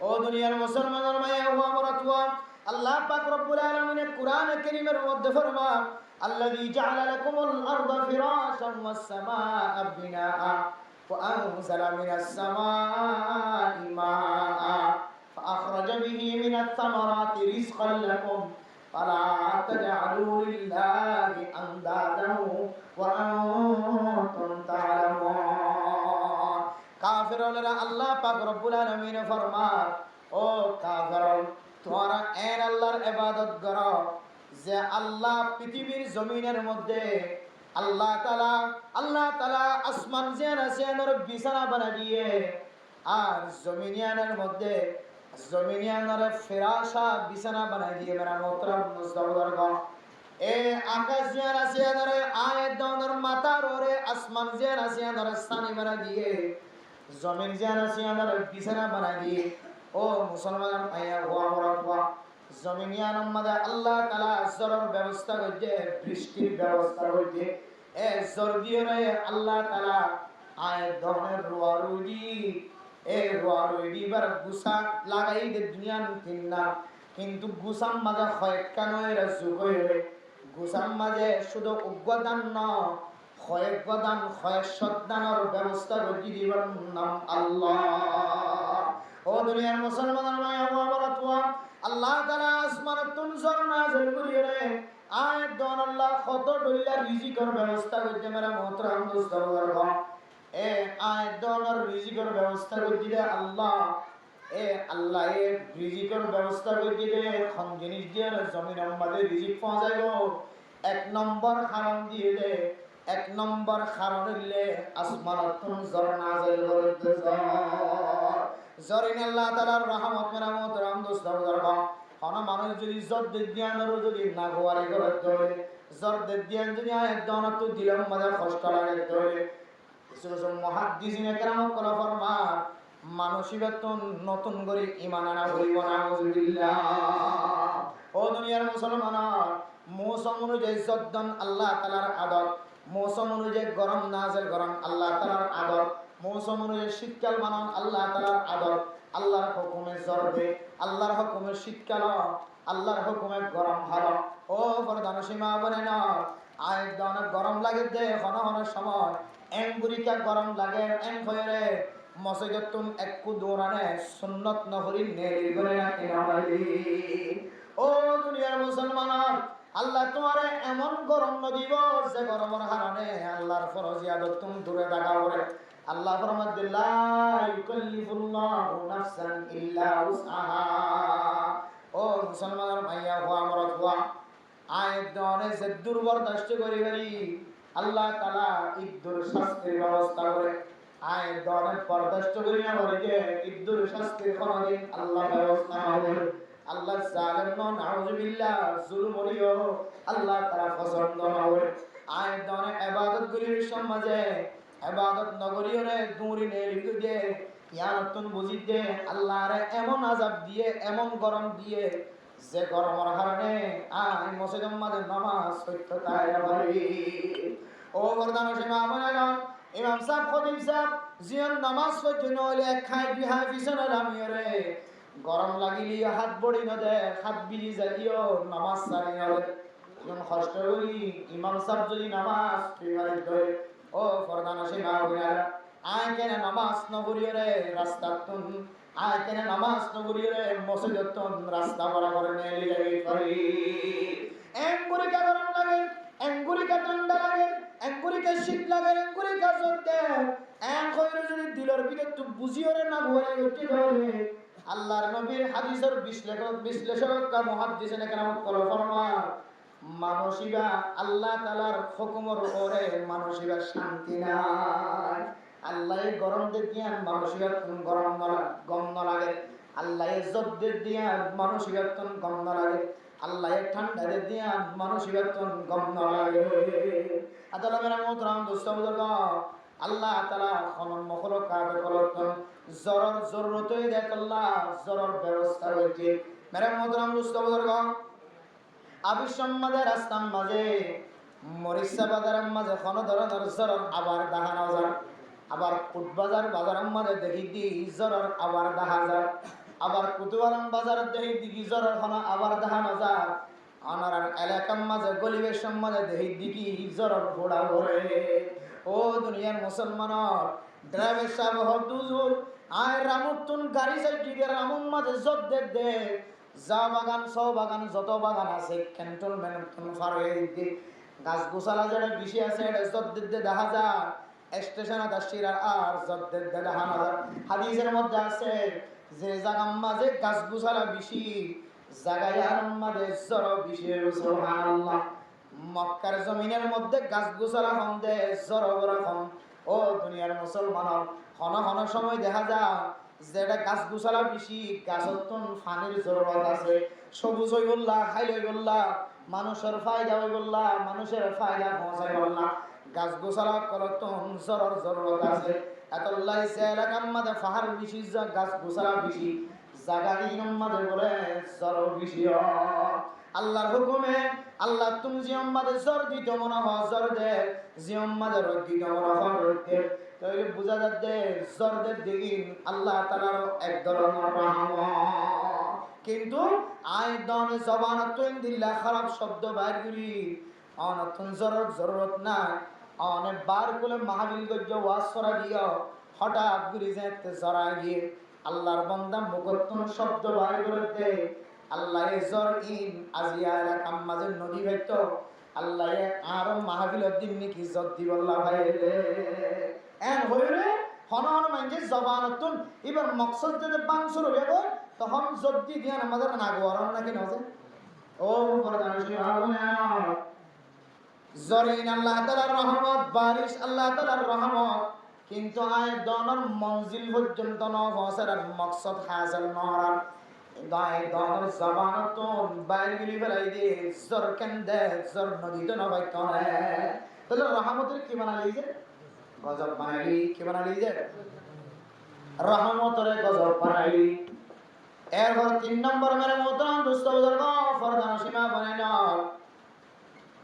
A: ও দুনিয়ার মুসলমানের মায়া হুয়া মরাতুয়া আল্লাহ পাক রব্বুল আলামিন কুরআন কারীমের মধ্যে ফরমান আল্লাযী জাআলা লাকুমুল আরদা ফিরাশান ওয়াস সামাআ বিনাআ ওয়া আনজালা মিনাস সামাই মাআ ফাআখরাজা বিহি মিনাত সামারাতি রিজকান লাকুম ফালা তাজআলু লিল্লাহি আনদাদান ওয়া আনতুম তা'লামুন। কাফিররা আল্লাহ পাক রব্বুল আলামিন ফরমান ও কাফিররা তোমরা এর আল্লাহর ইবাদত করো যে আল্লাহ পৃথিবীর জমিনের মধ্যে আল্লাহ তাআলা আসমান জিয়ানের বিছানা বানিয়ে দিয়ে আর জমিনিয়ানের মধ্যে জমিনিয়ানের ফিরাশা বিছানা বানিয়ে দিয়ে মেরা মোহতরম মুস্তাফিজুর এ আকাশ জিয়ানের আয়াত দনের মাথার ওরে আসমান জিয়ানের স্থানে বানিয়ে দিয়ে জমিন জিয়ানের বিছানা বানিয়ে দিয়ে ও মুসলমান ভাইয়া হওয়া বড় জমিনিয়ানের মধ্যে আল্লাহ তাআলা জরর ব্যবস্থা করছে বৃষ্টির ব্যবস্থা করছে এ জোর দিয়ে রে আল্লাহ তাআলা আয় ধরনের রুয়ারুজি এ রুয়ারুজি বার গুসা লাগাই দে দুনিয়া কিন্না কিন্তু গুসাম মাঝে হয় কেন এরা জুগরে গুসাম মাঝে শুধু উগ্রদান ন হয় প্রদান হয় সদানের ব্যবস্থা করে দিবার নাম আল্লাহ। ও দুনিয়ার মুসলমানের মায়া বাবারা তো আল্লাহ তাআলা আসমানে তুনজর নাযিল করিয়ে আয়াত দন আল্লাহ কত ডল্লা রিজিকের ব্যবস্থা করতে মেরা মোহতারাম দোস্ত বুজুর্গ এ আয়াত দনের রিজিকের ব্যবস্থা করে দিলে আল্লাহ এ আল্লাহ এ রিজিকের ব্যবস্থা করে দিলে কোন জিনিস দিয়ে জমিনের মধ্যে রিজিক পাওয়া যাবে এক নম্বর কারণ দিয়ে দে এক নম্বর কারণ হইলে আসমানত তুনজর নাযিল করতে জরিন আল্লাহ তাআলার রহমত মেরা মোহতারাম দোস্ত বুজুর্গ কোন মানুষ যদি জর্দের জ্ঞানের যদি না গোয়ারি করে ধরে জর্দের জ্ঞান যদি আয়াত দনত তো দিলাম মাঝে কষ্ট লাগে ধরে কিছু কিছু মুহাদ্দিসিনে কেরাম করা ফরমা মানসিকত নতুন করে ঈমান আনা হইব না আউযুবিল্লাহ। ও দুনিয়ার মুসলমান মৌসুম অনুযায়ী জদ্দন আল্লাহ তাআলার আদব মৌসুম অনুযায়ী গরম নাজেল গরম আল্লাহ তাআলার আদব মৌসুম অনুযায়ী শীতকাল মানন আল্লাহ তাআলার আদব আল্লাহর হুকুমে জরবে আল্লাহর হুকুমে শীতকাল আল্লাহর হুকুমে গরম হারম ও প্রধান সীমা বলে না আয় অনেক গরম লাগে দে হন হন সময় এঙ্গুরিকা গরম লাগে এন হয়ে মসজিদতুন একটু দৌড়ানে সুন্নত নহরি নেরি করে না কিনালি। ও দুনিয়ার মুসলমান আল্লাহ তোমারে এমন গরম দিব যে গরমের কারণে আল্লাহর ফরজ ইবাদত তুমি দূরে থাকা করে আল্লাহ ফরমান লা ইউকাল্লিফুল্লাহু নাফসান ইল্লা উসআহা। ও মুসলমানের ভাইয়া হওয়া মরদ হওয়া আয়াত দনে যে দুর্বরদাস্ত করি করি আল্লাহ তাআলা ইদ্দুর শাস্তির ব্যবস্থা করে আয়াত দনে বরদাস্ত করি না বলে যে ইদ্দুর শাস্তির কোনদিন আল্লাহ ব্যবস্থা করে আল্লাহ জালেম নন আউযুবিল্লাহ জুলুম করিও আল্লাহ তাআলা পছন্দ না করে আয়াত দনে ইবাদত করির সমাজে ইবাদত নগরীয় রে দূরি নে লিখে দে ইয়ানতুন বুঝি দে আল্লাহর এমন আযাব দিয়ে এমন গরম দিয়ে যে গরমের কারণে আই মসজিদের মধ্যে নামাজ পড়তে তাই পারি। ও বর্দান সীমা আমানা ইমাম সাহেব খতিব সাহেব জিয়ান নামাজ পড়তে নইলে খাই বিহাই পিছনে লামিয়ে রে গরম লাগিলি হাত বড়ি ন দে হাত বিলি যাইও নামাজ সারি নলে কোন কষ্ট করি ইমাম সাহেব যদি নামাজ পড়ে ধরে ও বর্দান সীমা আমানা আয় কেন নামাজ নগরীয় রে রাস্তা তুন আয় কেন নামাজ নগরীয় রে মসজিদ তুন রাস্তা বরাবর নেলি লাগি করি এঙ্গুরিকা গরম লাগে এঙ্গুরিকা ঠান্ডা লাগে এঙ্গুরিকা শীত লাগে এঙ্গুরিকা জ্বরতে এন কইরে যদি দিলর ভিতর তো বুঝিও রে না ঘরে উঠে ধরে আল্লাহর নবীর হাদিসের বিশ্লেষক কা মুহাদ্দিসিনে কেরাম কল ফরমা মানসিবা আল্লাহ তাআলার হুকুমের উপরে মানসিবা শান্তি নাই আল্লাহ গরম দেখিয়া মানসিকত গরম গম না লাগে আল্লাহ ইজ্জত দিয়া মানসিকত গম না লাগে আল্লাহ ঠান্ডা দিয়া মানসিকত গম না লাগে আদালা মেরা মোহতারাম দোস্ত বুজুর্গ আল্লাহ তাআলা খনন মখলুকাত কলত জরর জরুরত দেখ আল্লাহ জরর ব্যবস্থা রয়েছে মেরা মোহতারাম দোস্ত বুজুর্গ আবিসম্মাদের রাস্তার মাঝে মরিসা বাজারের মাঝে কোন ধরনের জরর আবার দাহানো যায় আবার কুটবাজার বাজারের মধ্যে দেখি দি জরর আবার দেখা যায় আবার কুতুয়ারাম বাজার দেখি দিকি জরর খানা আবার দেখানো যায় আনার এলাকার মাঝে গলিবের মাঝে দেখি দিকি জরর ঘোড়া ঘোরে। ও দুনিয়ার মুসলমান ড্রাইভার সাহেব হক দুজুর আয় রামুতুন গাড়ি চাইটিকে রামুন মাঝে জত দে যা বাগান সব বাগান যত বাগান আছে ক্যান্টনমেন্ট ফার হয়ে দিতে গাছ গোছালা যেটা বেশি আছে এটা জত দেখা যায় স্টেশন দাসিরা আর জদ্দের দেখানো যায় হাদিসের মধ্যে আছে যে জায়গার মাঝে গাছ গুছালা বেশি জায়গার মাঝে জড় বেশি সুবহানাল্লাহ মক্কার জমিনের মধ্যে গাছ গুছালা কম দে জড় বড় কম। ও দুনিয়ার মুসলমান হন হন সময় দেখা যায় যেটা গাছ গুছালা বেশি গাছতন পানির জরুরত আছে সবুজ হই বললা খাইল হই বললা মানুষের ফায়দা হই বললা মানুষের ফায়দা পৌঁছাই বললা গাছ গোছালা করতন জরর জরুরত আছে এতলাই সে এলাকার মাঝে পাহাড় বেশি গাছ গোছালা বেশি জায়গা ইনম মাঝে বলে জরর বেশি আল্লাহর হুকুমে আল্লাহ তুমি যে আমাদের জ্বর দিত মনে হয় জ্বর দে, যে আমাদের রোগ দিত মনে হয় রোগ দে। তাহলে বোঝা যাচ্ছে জ্বরদের দিন আল্লাহ তাআলার এক ধরনের রহমত। কিন্তু আয়দন জবানতুন দিল্লা খারাপ শব্দ বাইর করি অনতুন জরুরত নাই। অনেক বার করে মাহফিল গজ্জ ওয়াজ করা দিও, হঠাৎ করে যেতে জরা গিয়ে আল্লাহর বান্দা মুগতুন শব্দ বাইর করতে আল্লাহ জর ইন আজিয়া এলাকার মাঝে নদী বাইত আল্লাহ আর মাহফিল দিন নাকি জদ দিবল্লা ভাইরে এন হইরে হন হন মাইজে জবানতুন এবার মকসদ যদি বাংসুর হয়ে গেল তখন যদি জ্ঞান আমাদের না গোয়ার নাকি নজে ও প্রধান শিক্ষা জরিন আল্লাহ তাআলার রহমত, বারিশ আল্লাহ তাআলার রহমত, কিন্তু আয় দনর মঞ্জিল পর্যন্ত ন পৌঁছার মকসদ হাসিল নহরার দায় দনর জবানতুন বাইর গলি ফেলাই দে জর কেন্দে জর নদী তো নবাই তনে তাহলে রহমতের কি বানালি যে গজব বানালি, কি বানালি যে রহমতের গজব বানালি। এরপর 3 নম্বর মেরে মোহতারাম দোস্ত বুজুর্গ ফরদান সীমা বানাই না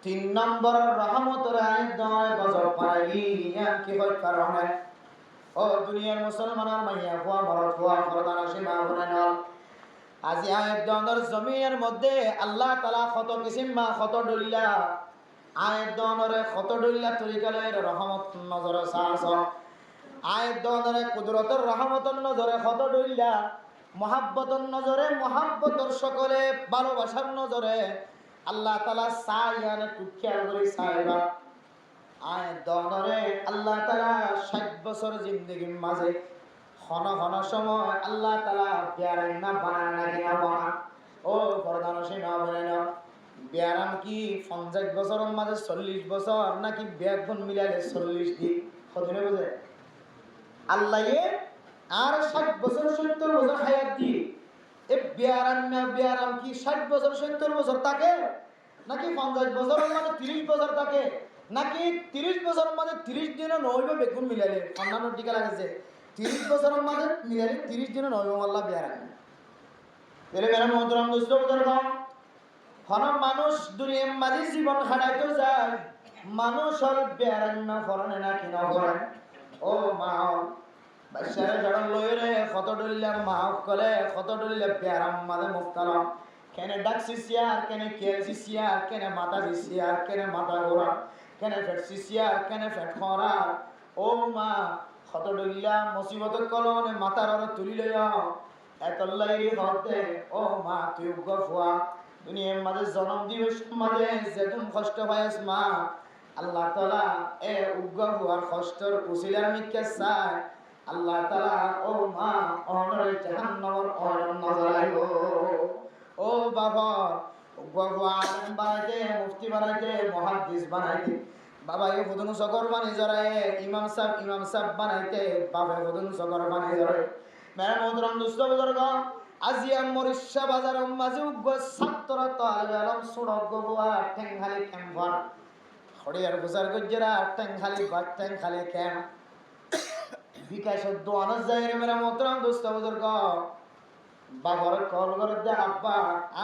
A: 3 নম্বর রহমতের আয়াত দয় গজব বানালি কি হয় কারণে ও দুনিয়ার মুসলমানের মাইয়া হুয়া মরদ হুয়া ফরদান সীমা বানাই না আজি আয়াত দনের জমিনের মধ্যে আল্লাহ তাআলা কত কিসিম মা কত ডলিলা আয়াত দনরে কত ডলিলা তরিকালের রহমত নজরে সাহস আয়াত দনরে কুদরতের রহমতের নজরে কত ডলিলা মহাব্বতের নজরে মহাব্বতের সকলে ভালোবাসার নজরে আল্লাহ তাআলা সায়ান টুকিয়া করে সাইবা আয়াত দনরে আল্লাহ তাআলা 60 বছর জিন্দেগির মাঝে ঘন ঘন সময় আল্লাহ তাআলা বিয়ারাম না বানান না কিনা বানা ও প্রধান সেনা বলেন বিয়ারাম কি 50 বছরের মাঝে 40 বছর নাকি ব্যাগুন মিলালে 40 দিন কতনে বুঝে আল্লাহ আর 60 বছর 70 বছর হায়াত দি এ বিয়ারাম না বিয়ারাম কি 60 বছর 70 বছর থাকে নাকি 50 বছরের মাঝে 30 বছর থাকে নাকি 30 বছরের মাঝে 30 দিনে নইবে বেগুন মিলালে অন্যান্য টিকা লাগেছে 30 বছরের মাঝে মিলালে 30 দিনে নইবে আল্লাহ বিয়ারাম এর মেরা মোহতরম দোস্ত বুজুর্গ হন মানুষ দুনিয়ার মাঝে জীবন খাটাইতে যায় মানুষের বিয়ারাম না ফরনে না কিনা করেন ও মা বাচ্চারা জড় লইরে কত ডলিলা মাফ করে কত ডলিলা বিয়ারাম মাঝে মুক্তারাম কেনে ডাকছি সিয়ার কেনে কেলছি সিয়ার কেনে মাথা সিয়ার কেনে মাথা গোড়া কেনে ফেটছি সিয়ার কেনে ফেট খরা ও মা কত ডলিলা মুসিবতের কলনে মাথার তুলি লইয়া এতল্লাইরি হতে ও মা তুই গফুয়া দুনিয়ার মাঝে জন্ম দিবস মাঝে যেদিন কষ্ট পাইস মা আল্লাহ তাআলা এ উগ্র হওয়ার কষ্টর উসিলার মিকে চায় আল্লাহ তাআলা ও মা অনরে জাহান্নামের অনর নজর আইবো ও বাবা উগ্র আলেম বানাইতে মুফতি বানাইতে মুহাদ্দিস বানাইতে বাবা এই হুদুন সকর বানাই জরায় ইমাম সাহেব বানাইতে বাবা হুদুন সকর বানাই জরায় মেরা মোহতরম দোস্ত বুজুর্গ আজিয়া মরিশা বাজার মাঝে উগ্র ছাত্র তালিবে আলম সুড়ক গবুয়া ঠেংখালি ক্যাম্পার হড়িয়ার বুজার গজ্জেরা ঠেংখালি বাট ঠেংখালি ক্যাম্প বিকাশ দোয়ানো যায় রে মেরা মোহতরম দোস্ত বুজুর্গ বাবার কল করে দে আব্বা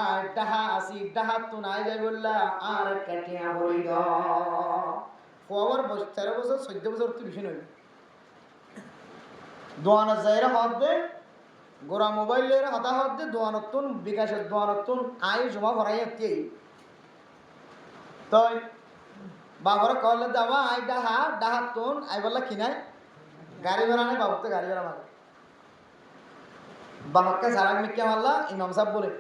A: আর ডাহা আসি ডাহা তো নাই যাই বললা আর কাটিয়া বই দ ফোয়ার 13 বছর 14 বছর তো বেশি নয় দোয়ানো যায় রে হাত দে গোরা মোবাইলের হাতা হাত দে দোয়ানতুন বিকাশের দোয়ানতুন আয় জমা ভরাই আত্তি তাই বাবার কল দাবা আই ডাহা তুন আই বললা কিনাই গাড়ি ভাড়া নাই বাবুতে গাড়ি ভাড়া মারে বাবাকে সারাক মিক্কা মারলা ইমাম সাহেব বলে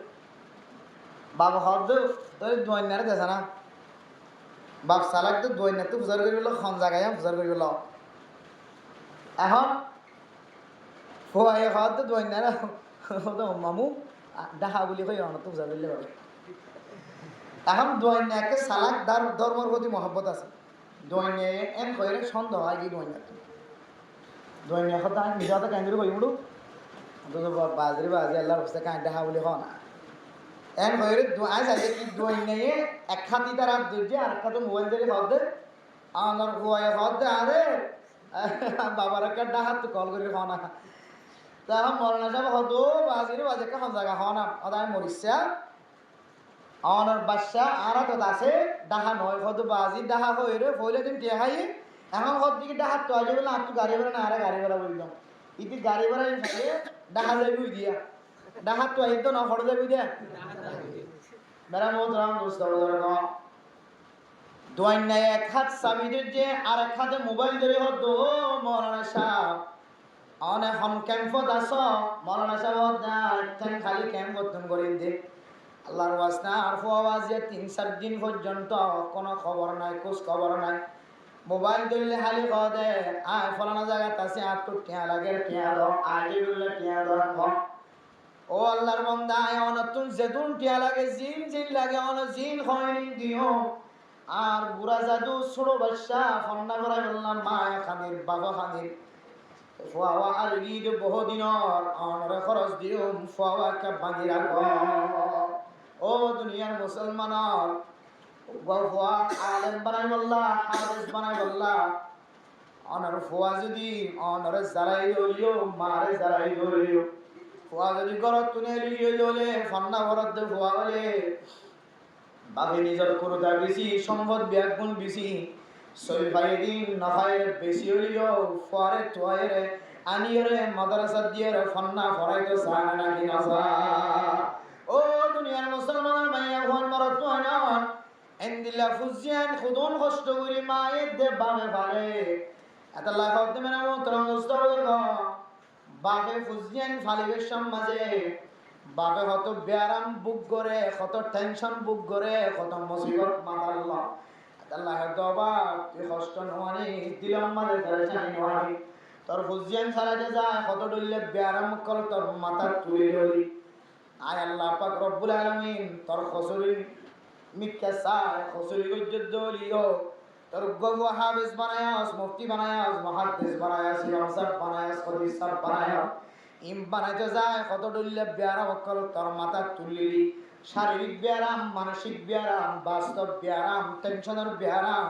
A: বাবা হদ তোর দোয়ান্নারে দেশা না বাপ সালাক তো দোয়ান্না তো ফুজার করি বললো খন জায়গায় ফুজার করি বললো এখন ফোয়াই হদ দোয়ান্নারে মামু ডাহা বলি কই অন তো ফুজার করলে পারে এখন দোয়ান্নাকে সালাক ধর্মের প্রতি মহব্বত আছে দোয়ান্না এন কইরে সন্দেহ হয় কি দোয়ান্না কথা নিজে কেন করি বড় বাজরি বাজি আল্লাহর হস্তে কাঁই দেখা বলি হ না এন হয়ে আজ আগে কি দোয়াই নিয়ে এক খাতি তার হাত ধরছে আর একটা তো মোবাইল থেকে হদ দে আমার গোয়া হদ দে আরে বাবার একটা ডাহাত তো কল করে হ না তা মরনা সাহেব হদ বাজিরে বাজে একটা জায়গা হ না হদায় মরিসা অনর বাদশা আরা তো আছে ডাহা নয় কত বাজি ডাহা হয়ে রে ফইলে দিন টিয়া খাই এখন কত দিকে ডাহা তো আজ বলে আর তো গাড়ি ভাড়া না আরে গাড়ি ভাড়া বললাম ইতি গাড়ি ভাড়া থাকে ডাহা যাবি দিয়া ডাহা তো আইতো না হড় যাবি দিয়া মেরা মত রাম দোস্ত বলরা দোয়াই নাই এক হাত চাবি যে আর এক হাতে মোবাইল ধরে হতো মৌলানা সাহেব অনে হন ক্যাম্পত আস মৌলানা সাহেব না খালি ক্যাম্প গঠন করে দে আল্লাহর ওয়াসনা আর ফওয়াজে 3-4 দিন পর্যন্ত কোনো খবর নাই খোঁজ খবর নাই মোবাইল দিলে খালি কদে আয় ফলানা জায়গা তাসে আর তো টিয়া লাগে টিয়া দাও আগে বললে টিয়া দাও ও আল্লাহর বান্দা আয় অনতুন যেতুন টিয়া লাগে জিন জিন লাগে অন জিন হয়নি দিও আর বুড়া জাদু ছোড়ো বাদশা ফন্না করা বললাম মা খানির বাবা খানির ফুয়াওয়া আর ঈদ বহুদিনর অনরে খরচ দিও ফুয়াওয়া কে ভাঙি রাখো ও দুনিয়ার মুসলমানর ফুয়া আলেম বানাই বললা হাফেজ বানাই বললা অনর ফুয়া যদি অনরে জারাই দলিও মারে জারাই দলিও ফুয়া যদি গরত তুলে লিয়ে দলে ফন্না গরত দে ফুয়া বলে বাকি নিজের করুদা বেশি সম্পদ ব্যাগুণ বেশি সই ভাই দিন নখায়ের বেশি হইও ফুয়ারে তোয়ারে আনিয়রে মাদ্রাসা দিয়ে ফন্না ফরাইতো সানা নাকি নাসা ও দুনিয়ার মুসলমানের মাইয়া হন মরত আনান এন্দিলা ফুজিয়ান খুদন কষ্ট করি মায়ের দে বামে ভালে এত লাখ হতে মেনা মোহতরম দোস্ত বলগো বাপে ফুজিয়ান ফালিবের সমাজে বাপে কত ব্যারাম বুক করে কত টেনশন বুক করে কত মুসিবত মাতাল্লাহ আল্লাহ দবা তুই কষ্ট নওয়ানি দিলাম মারে ধরে জানি নওয়ানি তোর ফুজিয়ান ছাড়াতে যায় কত ডুললে ব্যারাম কল তোর মাথা তুলে ধরি আয় আল্লাহ পাক রব্বুল আলামিন তোর খসুরি মিক্কা সায় খসুরি গজ্জত দলিও তোর গগো হাফেজ বানায়াস মুফতি বানায়াস মুহাদ্দিস বানায়াস ইমাম সাহেব বানায়াস হাদিস সাহেব বানায়াস ইম বানাইতে যায় কত ডুললে ব্যারাম কল তোর মাথা তুলিলি শারীরিক ব্যারাম মানসিক ব্যারাম বাস্তব ব্যারাম টেনশনের ব্যারাম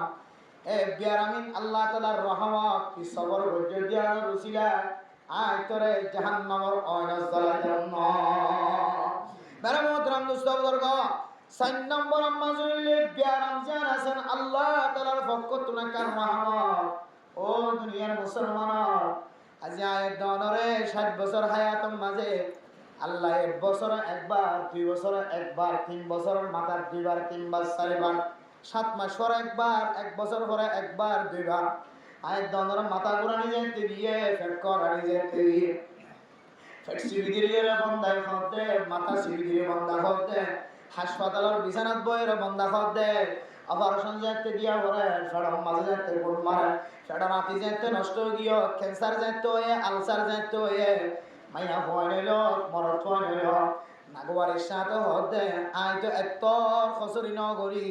A: এ ব্যারামিন আল্লাহ তাআলার রহমত কি সবর গজ্জ দিয়া রসিলা আয় তোরে জাহান্নামের অয়নাস জ্বালাইতাম না মেরা মোহতরম দোস্ত বর্গ 4 নম্বর আম্মাজুলিলে ব্যারাম জান আছেন আল্লাহ তাআলার পক্ষ থেকে কার রহমত ও দুনিয়ার মুসলমান আজ আয় দনরে 60 বছর হায়াতের মাঝে আল্লাহ 1 বছর একবার 2 বছর একবার 3 বছরের মাথার দুইবার 3 বার 4 বার 7 মাস পর একবার 1 বছর পরে একবার 2 বার আয় দনর মাথা ঘুরানি যেতে দিয়ে ফেট করানি যেতে দিয়ে ফেট সিবিদিরে বন্দায় হতে মাথা সিবিদিরে বন্দা হতে হাসপাতালের বিছানাত বইয়ের বন্দা হতে অপারেশন যেতে দিয়া পরে সেটা মাঝে যেতে কোট মারে সেটা রাতি যেতে নষ্ট গিয়ে ক্যান্সার যেতে হয়ে আলসার যেতে হয়ে মাইয়া ভয় নিল মরত ভয় নিল নাগবারের সাথে হতে আয় তো এত্তর খসরি নগরী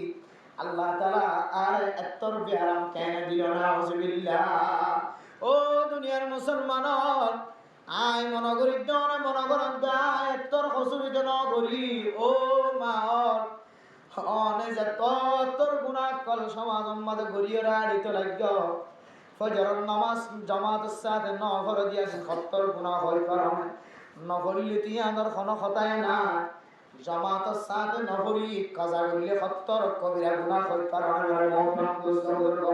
A: আল্লাহ তাআলা আর এত্তর ব্যারাম কেন দিল না আউযুবিল্লাহ ও দুনিয়ার মুসলমান আয় মনগরী দন মনগরন দায় এত্তর খসরি নগরী ও মার অনে যে তোর গুনাহ কল সমাজ উম্মত গরিয়ে রাড়িতে লাগো ফজর নামাজ জামাতের সাথে নফর দিয়া 70 গুনাহ হয় কারণে নফরিলে তিয়ানোর কোনো খতায় না জামাতের সাথে নফরি কাজা করলে 70 কবিরা গুনাহ হয় কারণে মোহতরম দোস্ত বলব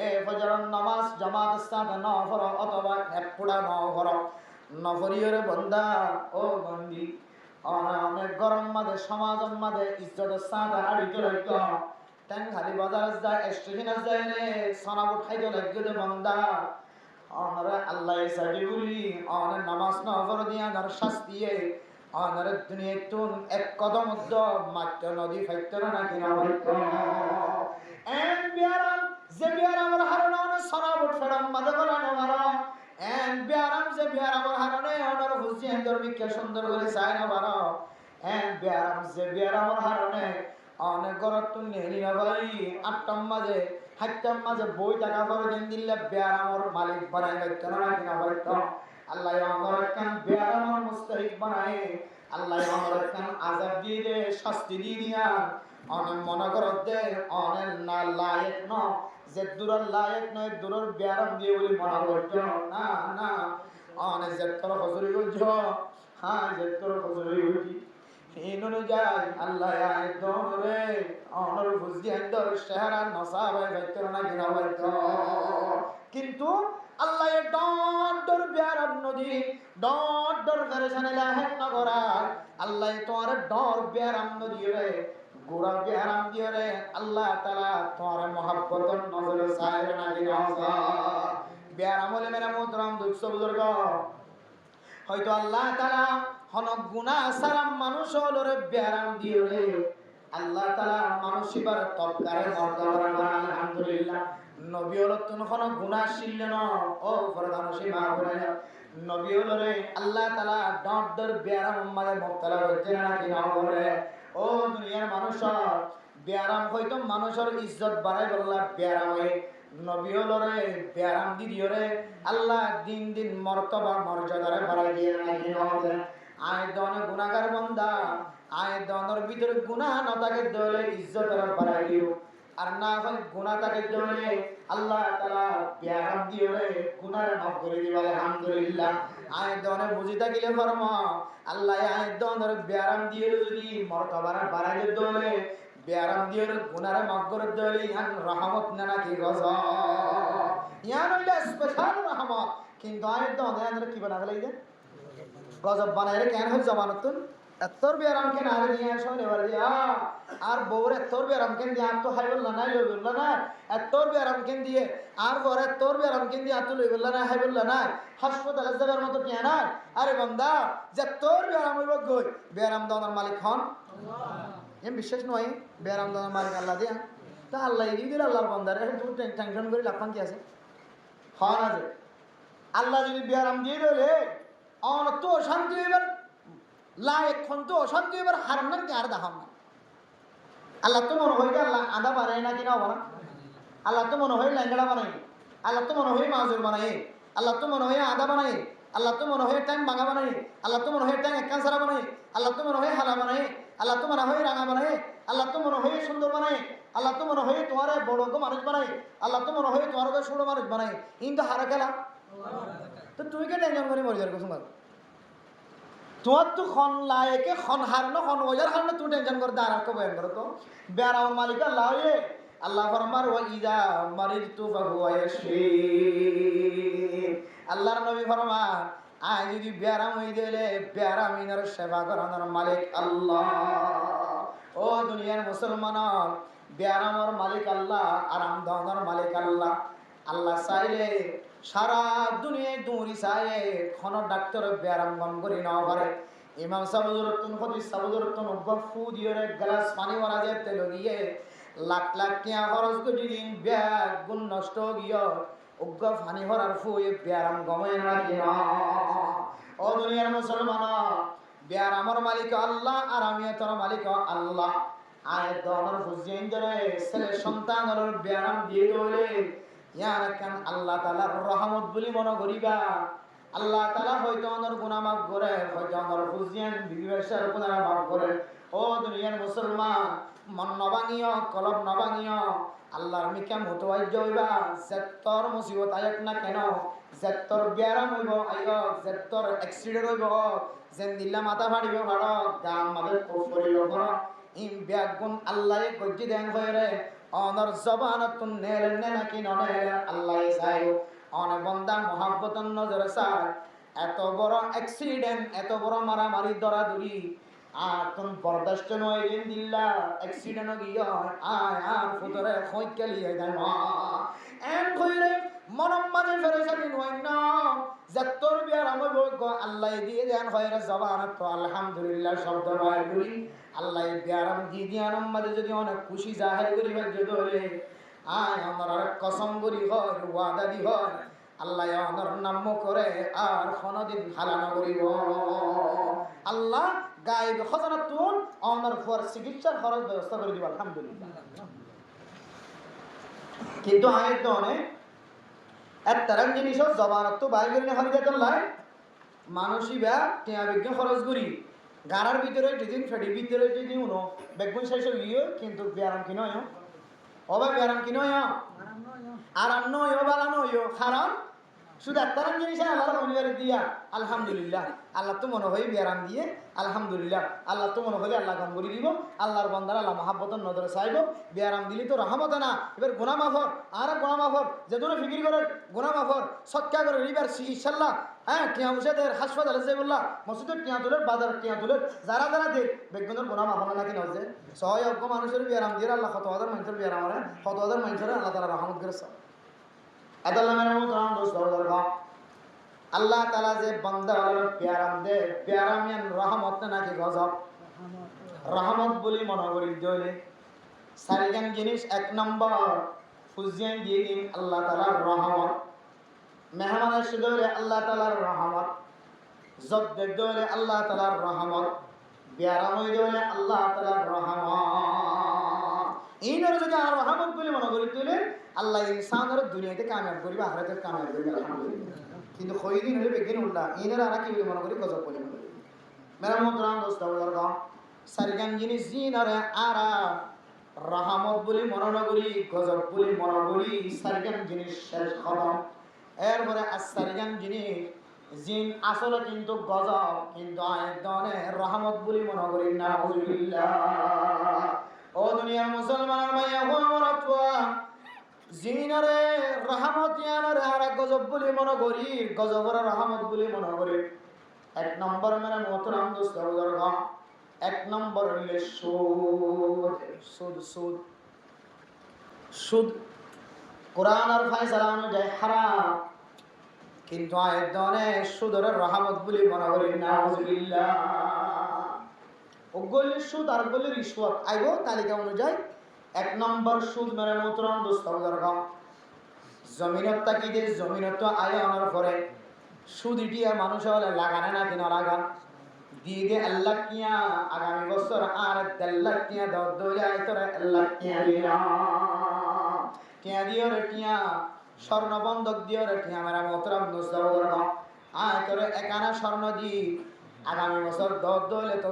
A: এ ফজর নামাজ জামাতের সাথে নফর অথবা একপুড়া নফর নফরিয়র বান্দা ও বন্দি অনেক গরম মাঝে সমাজের মাঝে ইজ্জতের সাথে আড়িতে লাগতো ট্যাং খালি বাজার যায় স্টেশনে যায় রে সোনাবুট খাইতে লাগতো রে বান্দা অনরে আল্লাহ সাজি বলি অনে নামাজ না পড়ে দিয়া আর শাস্তিয়ে অনরে দুনিয়া তুন এক কদম উদ্দ মাত্র নদী ফাইতে না কিনা হইতো এন বিয়ারাম যে বিয়ারামের হারনে অনে সোনাবুট ফেরাম মাঝে গলা না এন বিয়ারাম যে বিয়ারামের হারনে অনরে হুসিয়ান দরবিকে সুন্দর করে চাই না বারো এন বিয়ারাম যে বিয়ারামের হারনে অনেক গরত তুমি নিয়ে ভাই 8টার মাঝে 7টার মাঝে বই টাকা করে দিন দিলে বিয়ারামের মালিক বানাই গেত না কিনা হয়তো আল্লাহ আমার কান বিয়ারামের মুস্তাহিক বানায় আল্লাহ আমার কান আযাব দিয়ে দে শাস্তি দিয়ে দিয়া অনেক মনে করত দে অনেক না লায়ক ন যে দূরের লায়ক নয় দূরের বিয়ারাম দিয়ে বলি মনে করত না না অনেক যে তোর হজুরি বলছ হ্যাঁ যে তোর হজুরি বলছি এই অনুযায়ী আল্লাহ আইদরে অনর বুঝি আইদর শহর নসাবে বাইতর না গিনা বাইত কিন্তু আল্লাহ ডর বিয়ারাম নদী ডর ফেরেশানে লাহেন নগরা আল্লাহ তোমার ডর বিয়ারাম নদী রে গোরা বিয়ারাম দিয়ে রে আল্লাহ তাআলা তোমার মহব্বতর নজরে সাহেব না গিনা বিয়ারাম হলে মেরা মোহতরম দুঃখ বুজুর্গ হয়তো আল্লাহ তাআলা হন গুনাহ সারাম মানুষ হলরে বিয়ারাম দিয়ে রে আল্লাহ তাআলা মানুষিবার তবকারে মর্যাদা আলহামদুলিল্লাহ নবী হলো তুমি কোন গুনাহ ছিল না ও প্রধান সীমা বলে নবী হলো রে আল্লাহ তাআলা ডর বিয়ারাম উম্মাদের মুবতালা হচ্ছে না কি না বলে ও দুনিয়ার মানুষ বিয়ারাম হয়তো মানুষের ইজ্জত বাড়াই বললা বিয়ারাম হয় নবী হলো রে বিয়ারাম দিদিও রে আল্লাহ দিন দিন মর্তবা মর্যাদারে বাড়াই দিয়ে না কি না বলে আয় দনে গুনাহগার বান্দা আয় দনের ভিতরে গুনাহ না থাকে দলে ইজ্জতের বাড়াই দিও আর না হয় গুনাহ থাকে দলে আল্লাহ তাআলা বিয়ারাম দিও রে গুনাহরে মাফ করে দিবা আলহামদুলিল্লাহ আয় দনে বুঝি থাকিলে ফরমা আল্লাহ আয় দনের বিয়ারাম দিও যদি মর্তবা বাড়াই দলে বিয়ারাম দিও রে গুনাহরে মাফ করে দলে ইয়ান রহমত না কি গজা ইয়ান হইলে স্পেশাল রহমত কিন্তু আয় দনে কি বানা গলাই দে গজব বানাইরে কেন হয় জমানতুন এতর বিয়ারাম কেন আরে নিয়ে আসো এবার দিয়া আর বউরে এতর বিয়ারাম কেন দিয়া তো হাই বললা না লই বললা না এতর বিয়ারাম কেন দিয়ে আর বউরে এতর বিয়ারাম কেন দিয়া তো লই বললা না হাই বললা না হাসপাতালে যাবার মতো কেন না আরে বান্দা যে তোর বিয়ারাম হইব গই বিয়ারাম দনের মালিক হন আল্লাহ এম বিশ্বাস নয় বিয়ারাম দনের মালিক আল্লাহ দিয়া তা আল্লাহ এই দিল আল্লাহর বান্দারে তুমি টেনশন করে লাফান কি আছে হন আছে আল্লাহ যদি বিয়ারাম দিয়ে দিলে অন তো শান্তি হইবার লায়ক খন তো অশান্তি হইবার হারাম না কি আর দেখাম না আল্লাহ তো মনে হয় আল্লাহ আদা বানাই না কিনা বানা আল্লাহ তো মনে হয় ল্যাংড়া বানাই আল্লাহ তো মনে হয় মাজুর বানাই আল্লাহ তো মনে হয় আদা বানাই আল্লাহ তো মনে হয় ট্যাং ভাঙা বানাই আল্লাহ তো মনে হয় ট্যাং এক কাঁচারা বানাই আল্লাহ তো মনে হয় হালা বানাই আল্লাহ তো মনে হয় রাঙা বানাই আল্লাহ তো মনে হয় সুন্দর বানাই আল্লাহ তো মনে হয় তোমার বড় মানুষ বানাই আল্লাহ তো মনে হয় তোমার ছোট মানুষ বানাই কিন্তু হারা খেলা তো তুমি কে টেনশন করে মরে যাবে তোমার তোমার তো খন লায়কে খন হারানো খন ওজার হারানো তুমি টেনশন করে দাঁড়া কে বয়ান করো তো বেড়াওয়ার মালিক আল্লাহ আল্লাহ ফরমার ওয়া ইযা মারিদতু ফাহুয়া ইয়াশফি আল্লাহর নবী ফরমান আয় যদি বেয়ারাম হই দিলে বেয়ারামিনের সেবা করানোর মালিক আল্লাহ ও দুনিয়ার মুসলমান বেয়ারামের মালিক আল্লাহ আরাম দেওয়ার মালিক আল্লাহ আল্লাহ চাইলে সারা দুনিয়ায় দৌড়ি চাইয়ে কোনো ডাক্তার বেয়ারাম গম করি না পারে ইমাম সাবুজুরতুন হদিস সাবুজুরতুন গফু দিয়ে গ্লাস পানি ভরা যায় তেল দিয়ে লাখ লাখ টিয়া খরচ করে দিন ব্যাগ গুণ নষ্ট গিয়ে উগ্র পানি ভরার ফুয়ে বেয়ারাম গমে না কিনা ও দুনিয়ার মুসলমান বেয়ারামের মালিক আল্লাহ আর আমি তোর মালিক আল্লাহ আয় দনের ফুজিন ধরে ছেলে সন্তানের বেয়ারাম দিয়ে দিলে ইয়ার কান আল্লাহ তাআলার রহমত বলি মনে করিবা আল্লাহ তাআলা হয়তো আমার গুনাহ মাফ করে হয়তো আমার ফুজিয়ান বিবেশার গুনাহ মাফ করে ও দুনিয়ার মুসলমান মন নবাঙিও কলব নবাঙিও আল্লাহর মিকা মুতওয়াজ্জ হইবা যেতর মুসিবত আয়াক না কেন যেতর বিয়ারাম হইব আইও যেতর অ্যাক্সিডেন্ট হইব যেন দিল্লা মাথা ফাড়িব ফাড় গাম মাদের করিল কর ইম ব্যাগুন আল্লাহ গজ্জি দেন হইরে অনর জবানতুন নেল নাকি ননেল আল্লাহ চাই অনে বন্দা মোহাব্বতন নজর চায় এত বড় অ্যাক্সিডেন্ট এত বড় মারামারি দরাদরি আর তুমি বরদাস্ত নয় দিন দিল্লা অ্যাক্সিডেন্ট গিয়ে আয় আর ফুতরে খৈকালি যায় মা এন কইরে মনম মানে ফেরেশানি নয় না যতর বিয়ার আমার গো আল্লাহ দিয়ে দেন হয়রে জবানত তো আলহামদুলিল্লাহ শব্দ বাইর করি আল্লাহ বিয়ারাম দিয়ে দিয়ান আমাদের যদি অনেক খুশি জাহির করিবার যদি আয় আমার কসম করি হয় ওয়াদা দি হয় আল্লাহ আমার নাম করে আর কোনদিন হালানা করিব আল্লাহ গায়েব খজানাতুন আমার ফর চিকিৎসার খরচ ব্যবস্থা করে দিব আলহামদুলিল্লাহ কিন্তু আয়ের দনে একটার জিনিস জবানত তো বাইরে না হরিদা চললাই মানুষই বা টিয়া বিজ্ঞ খরচ করি গাড়ার ভিতরে যেদিন ফেডির ভিতরে যদি উনো বেগুন শেষ হইও কিন্তু বিয়ারাম কি নয় অবা বিয়ারাম কি নয় আরাম নয় বালা নয় কারণ শুধু একটার জিনিস আল্লাহ মনে দিয়া আলহামদুলিল্লাহ আল্লাহ তো মনে হয় বিয়ারাম দিয়ে আলহামদুলিল্লাহ আল্লাহ তো মনে হলে আল্লাহ গম করে দিব আল্লাহর বন্দার আল্লাহ মহাব্বতন নজরে চাইব বিয়ারাম দিলি তো রহমতে না এবার গুণা মাফর আর গুণা মাফর যে ধরনের ফিকির করে গুণা মাফর সৎকা করে এবার ইনশাল্লাহ হ্যাঁ টিয়া মুসাদের হাসপাতালে যে বললা মসজিদের টিয়া তুলের বাজার টিয়া তুলের যারা যারা দেখ বেগুনের গুণা মাফর নাকি নজে ছয় অজ্ঞ মানুষের বিয়ারাম দিয়ে আল্লাহ 100,000 মানুষের বিয়ারাম হয় 100,000 মানুষের আল্লাহ তালা রহমত করেছে আদাল্লাহ মেরা মুহতারাম দোস্ত আল্লাহ তালা যে বান্দা প্যারাম দে প্যারামিয়ান রহমত নাকি গজব রহমত বলি মনে করি দইলে সারিগান জিনিস 1 নম্বর ফুজিয়ান দিয়ে দিন আল্লাহ তালার রহমত মেহমান এসে দইলে আল্লাহ তালার রহমত জব দেখ দইলে আল্লাহ তালার রহমত প্যারাম হয়ে দইলে আল্লাহ তালার রহমত এইনার যদি আর রহমত বলি মনে করি দইলে আল্লাহ ইনসানের দুনিয়াতে কামিয়াব করবে আখিরাতে কামিয়াব করবে আলহামদুলিল্লাহ কিন্তু খৈদিন হলে বেগিন উল্লাহ ইনারা আর কি বলে মনে করি গজব বলে মনে করি মেরা মোহতারাম দোস্ত বুজুর্গ সারিগান জিনিস জিনারে আরা রহমত বলে মনে করি গজব বলে মনে করি সারিগান জিনিস শেষ খতম এরপরে সারিগান জিনিস জিন আসলে কিন্তু গজব কিন্তু আয়তনে রহমত বলে মনে করি নাউজুবিল্লাহ ও দুনিয়ার মুসলমান ভাইয়া ও আমার আত্মা জিনারে রহমত ইয়ানারে আর গজব বলে মনে করি গজবের রহমত বলে মনে করি 1 নম্বর মেরা মোহতারাম দোস্ত বুজুর্গ 1 নম্বর হইলে সুদ সুদ সুদ সুদ কোরআন আর ফায়সালা অনুযায়ী হারাম কিন্তু আয়াতনে সুদের রহমত বলে মনে করি নাউজুবিল্লাহ ওগলি সুদ আর বলি রিশওয়াত আইবো তালিকা অনুযায়ী 1 নম্বর সুদ মেরা মোহতারাম দোস্ত বুজুর্গ জমিনত তাকিদে জমিনত আয় আনার পরে সুদ ইটিয়া মানুষ হলে লাগানে না কিনা লাগান দিয়ে দে আল্লাহ কিয়া আগামী বছর আর 1.5 লাখ কিয়া দৌড়ে আয় তোরা 1 লাখ কিয়া দিও রে কিয়া স্বর্ণ বন্ধক দিও রে কিয়া মেরা মোহতারাম দোস্ত বুজুর্গ আয় তোরে 1 আনা স্বর্ণ দি আগামী বছর দৌড়লে তো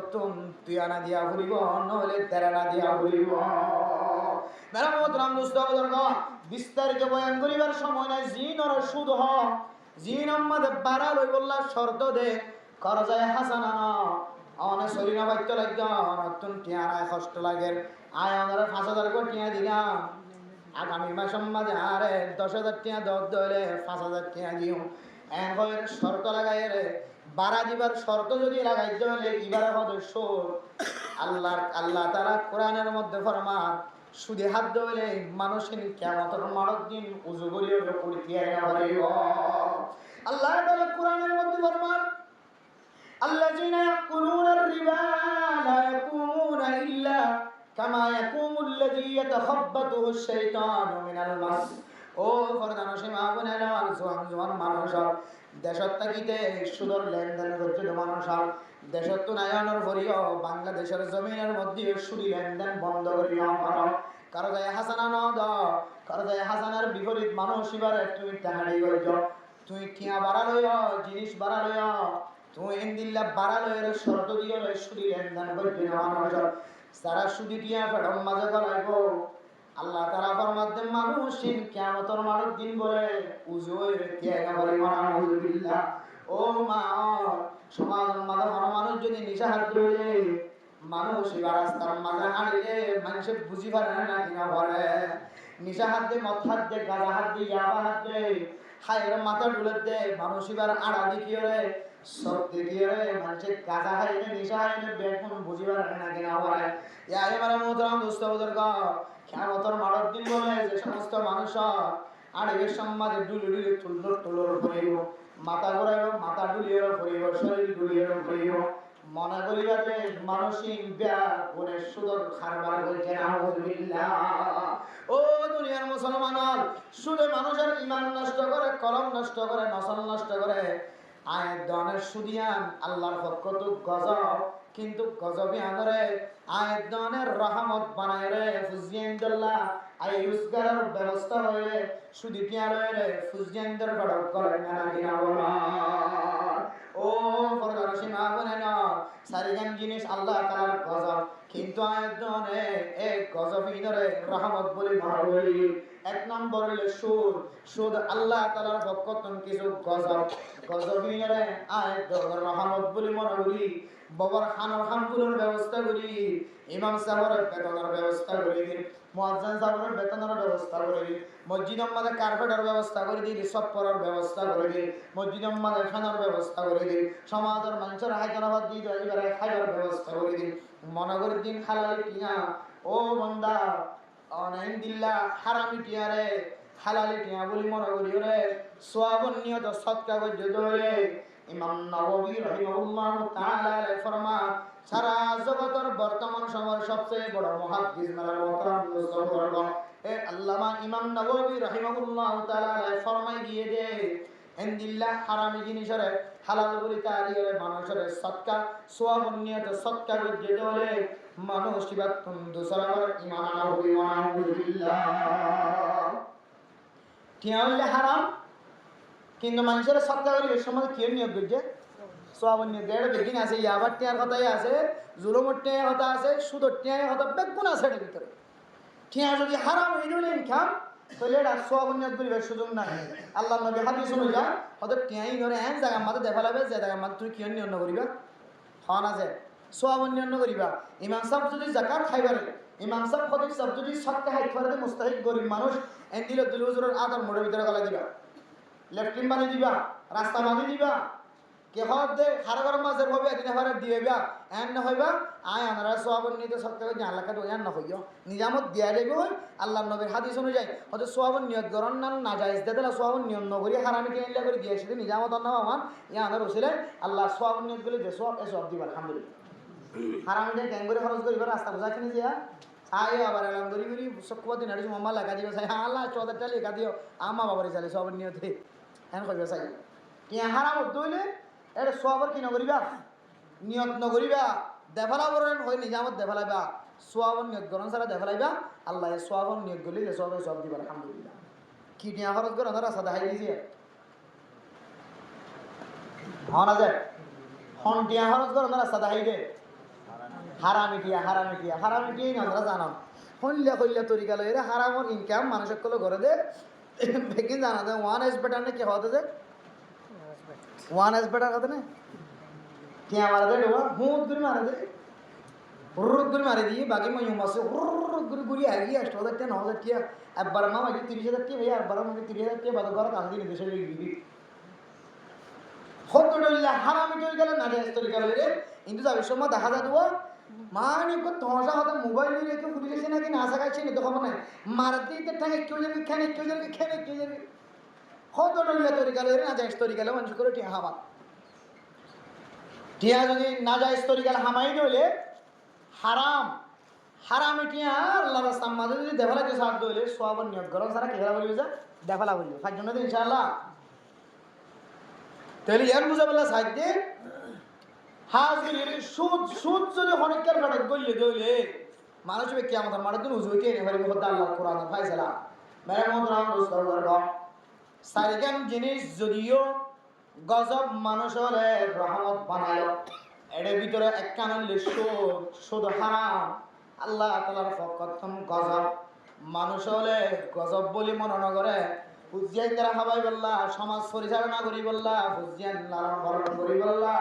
A: তুই আনা দিয়া ভুলিব নহলে 13 আনা দিয়া ভুলিব মেরা মোহতারাম দোস্ত বুজুর্গ বিস্তারিত বয়ান করিবার সময় নাই জিন আর সুদ হ জিন আমাদের বাড়া লই বললা শর্ত দে করজায় হাসানা না অনে সরিনা বাইতে লাগা নতুন টিয়ারা কষ্ট লাগে আয় আমাদের 5,000 কোটি টিয়া দিলাম আগামী মাস মাঝে আরে 10,000 টিয়া দলে 5,000 টিয়া দিও এন কই শর্ত লাগাই রে বাড়া দিবার শর্ত যদি লাগাই দলে ইবারে সদস্য আল্লাহ তাআলা কোরআনের মধ্যে ফরমান সুদে হাত দলে মানুষের কিয়ামতের মারক দিন উযু করিও পড়তে আইনা পারিব আল্লাহ তাআলা কোরআনের মধ্যে ফরমান আল্লাযিনা ইয়াকুলুনার রিবা লা ইয়াকুমুনা ইল্লা কামা ইয়াকুমুল্লাযী ইয়াতাখাব্বাতুহু শাইতানু মিনাল মাস ও ফরদানো সীমা বনেলা জোয়ান মানুষ দেশত থাকিতে সুদর লেনদেন করতে মানুষ দেশত নায়নের ভরিও বাংলাদেশের জমিনের মধ্যে সুদি লেনদেন বন্ধ করিও কারো যায় হাসানা ন দ কারো যায় হাসানার বিপরীত মানুষ এবারে তুমি টাহাড়ি করিছ তুই কিয়া বাড়া লইয় জিনিস বাড়া লইয় তুই ইন্দিল্লা বাড়া লইয়ের শর্ত দিয়ে সুদি লেনদেন করবি না মানুষ যারা সুদি দিয়া ফেডম মাঝে গলাইব আল্লাহ তাআলা ফরমাতে মানুষ কিয়ামতের মারক দিন বলে উযু হইবে কিয়া বলে নাউযুবিল্লাহ ও মা সমাজের মাঝে মানুষ যদি নিশা হাত ধরে মানুষ রাস্তার মাঝে হাঁড়িলে মানুষে বুঝি পারে না কিনা বলে নিশা হাত দিয়ে মদ হাত দিয়ে গাঁজা হাত দিয়ে ইয়াবা হাত দিয়ে হায়ের মাথা ডুলে দে মানুষ এবার আড়া দেখিয়ে রে সব দেখিয়ে রে মানুষের গাঁজা হাইলে নিশা হাইলে বেগুন বুঝি পারে না কিনা বলে ইয়াই মারা মোহতারাম দোস্ত বুজুর্গ কিয়ামতের মারক দিন বলে যে সমস্ত মানুষ আড়ের সমাজে ডুলে ডুলে তুলোর পড়িব মাথা ঘুরাইব মাথা ডুলিয়ে পড়িব শরীর ডুলিয়ে পড়িব মনে করিবাতে মানসিক ব্যাগ করে সুদর খারবার হইছে নাউযুবিল্লাহ ও দুনিয়ার মুসলমান সুদে মানুষের ঈমান নষ্ট করে কলম নষ্ট করে নসল নষ্ট করে আয় দনের সুদিয়ান আল্লাহর পক্ষ তো গজব কিন্তু গজবই আনরে আয় দনের রহমত বানায় রে ফুজিয়ান্দাল্লাহ আয় ইউজগারের ব্যবস্থা হয়ে সুদি টিয়া রে ফুজিয়ান্দার বড় করে না কিনা বলা ও পরদার সীমা বনে না সারিগান জিনিস আল্লাহ তাআলার গজব কিন্তু আয়াতনে এক গজবিনরে রহমত বলে মনে করি 1 নম্বর হলো সুদ সুদ আল্লাহ তাআলার পক্ষ থেকে কিছু গজবিনরে আয়াত রহমত বলে মনে করি বাবার খানার খানগুলোর ব্যবস্থা করি দিন, ইমাম সাহেবের বেতনের ব্যবস্থা করে দিন, মুয়াজ্জিন সাহেবের বেতনের ব্যবস্থা করে দিন, মসজিদের মধ্যে কার্পেটের ব্যবস্থা করে দিন, সফরের ব্যবস্থা করে দিন, মসজিদের মধ্যে খানার ব্যবস্থা করে দিন, সমাজের মানুষের হায়দ্রাবাদ দিয়ে এবারে খাইবার ব্যবস্থা করে দিন। মনে করে দিন হালালি টিয়া ও বন্দা অনাইন দিল্লা হারামি টিয়ারে হালালি টিয়া বলি মনে করি রে সোয়াবন নিয়ত সৎকা করে ধরে। ইমাম নববী রাহিমাহুল্লাহ তাআলা ফরমা সারা জগতের বর্তমান সময়ের সবচেয়ে বড় মুহাদ্দিস মানে মুহতারাম মুসলিম এ আল্লামা ইমাম নববী রাহিমাহুল্লাহ তাআলা ফরমাই দিয়ে দে ইনদিল্লাহ হারামি জিনিসরে হালাল বলি তারিয়ে মানুষের সৎকা সোয়াবন নিয়ত সৎকা করে ধরে মানুষ ইবাতুন দুসরার ঈমান আনহু ওয়া নাউযুবিল্লাহ। টিয়া হইলে হারাম কিন্তু মানুষের সৎকা করি এর সময় কি নিয়োগ করছে সোয়াবন নিয়োগ দেড় বেগিন আছে ইয়াবার টিয়ার কথাই আছে জুলুমর টিয়ার কথা আছে সুদর টিয়ার কথা বেগুন আছে এর ভিতরে। টিয়া যদি হারাম হয়ে গেলে ইনকাম তাহলে এটা সোয়াবন নিয়োগ করিবার সুযোগ নাই। আল্লাহ নবী হাদিস অনুযায়ী হয়তো টিয়াই ধরে এন জায়গা মাঝে দেখা লাগবে যে জায়গা মাঝে তুমি কি নিয়ন্ত্রণ করিবা হন আছে সোয়াবন নিয়ন্ত্রণ করিবা। ইমাম সাহেব যদি জাকাত খাইবারে ইমাম সাহেব খতিব সাহেব যদি সৎকা হাইট করে মুস্তাহিক গরিব মানুষ এন দিল দুল হুজুরের আদর মোড়ের ভিতরে গলা দিবা, লেফটিন বানি দিবা, রাস্তা বানি দিবা, কে হদ দে হারা গরম মাঝের হবে একদিন হারে দিয়েবা এন না হইবা আয় আনারা সোয়াবন নিতে সৎকা করে জান লাখা এন না হইও নিজামত দিয়া দেবে হই। আল্লাহ নবীর হাদিস অনুযায়ী হয়তো সোয়াবন নিয়ত গরম নাম না যায় দেলা সোয়াবন নিয়ম নগরী হারামি কিনে করে দিয়ে সেটা নিজামত অন্য আমার ইয়া আনার ওসিলে আল্লাহ সোয়াবন নিয়ত গেলে যে সোয়াব এ সোয়াব দিবা আলহামদুলিল্লাহ। হারামিটা গ্যাং করে খরচ করিবার রাস্তা বোঝা কিনে যা আয় আবার এলাম করি করি সকুয়া দিন হারিস মামা লেখা দিও চাই আল্লাহ 14টা লেখা দিও আমা বাবারে চালে সোয়াবন নিয়তে এন কইবা চাই কি হারাম হইলে এটা সোয়াবর কি নগরিবা নিয়ত নগরিবা দেফালা করেন হয় নিজামত দেফালাইবা সোয়াবন নিয়ত গরম সারা দেফালাইবা আল্লাহ সোয়াবন নিয়ত গলি যে সোয়াবে সব দিবা আলহামদুলিল্লাহ। কি টিয়া খরচ করে ওনারা সাদা হাই দিয়েছে হনা যায় হন টিয়া খরচ করে ওনারা সাদা হাই দে হারামি টিয়া আমরা জানাম হইলে কইলে তরিকা লই রে হারামর ইনকাম মানুষের কলে ঘরে দে বেকিন জানা দে ওয়ান এস বেটার নে কি হতে দে ওয়ান এস বেটার কথা না টিয়া মারা দে হুদ করে মারা দে হুরুদ করে মারি দিয়ে বাকি ময়ূম আছে হুরুদ করে ঘুরি আগিয়ে 8,000 টাকা 9,000 টাকা একবার মা মাঝে 30,000 টাকা ভাইয়া একবার মাঝে 30,000 টাকা বাদ করা কাজ দিয়ে দেশে দিবি হতো ডইলা হারামি ডই গেলে না যায় তরিকা লই রে কিন্তু যাবে সময় দেখা যায় দেবো মানে তোমাশা হতো মোবাইল নিয়ে রেখে ফুটে গেছে নাকি না সাকাইছে না তো খবর নাই মারতে টাকা কেউ যাবে কেউ যাবে হতো ডইলা তরিকা লই রে না যায় তরিকা লই মানুষ করে টিয়া হাবা টিয়া যদি না যায় তরিকা হামাই দইলে হারামি টিয়া আল্লাহ রাস্তার মাঝে যদি দেফালাকে সাথ দইলে সোয়াবন নিয়ত গরম সারা কেলা বলবে যে দেফালা বলবে ফাইজন দিন ইনশাআল্লাহ তাহলে ইয়ার বুঝা বলা সাইডে হাজরির সুদ যদি অনেকের ফটক গলিয়ে দইলে মানুষ কি আমাদের মারার দিন উজুইতে এনে পারি খোদা আল্লাহ কোরআনের ফায়সালা মেরে মোহতরাম দোস্তর বর্গ সাইগান জিনিস যদিও গজব মানুষের রহমত বানায় এর ভিতরে একখান সুদ হারাম আল্লাহ তাআলার পক্ষম গজব মানুষ হলে গজব বলি মনে না করে হুজিয়ান যারা হাবাই বললা সমাজ পরিচালনা করি বললা হুজিয়ান লালন পালন করি বললা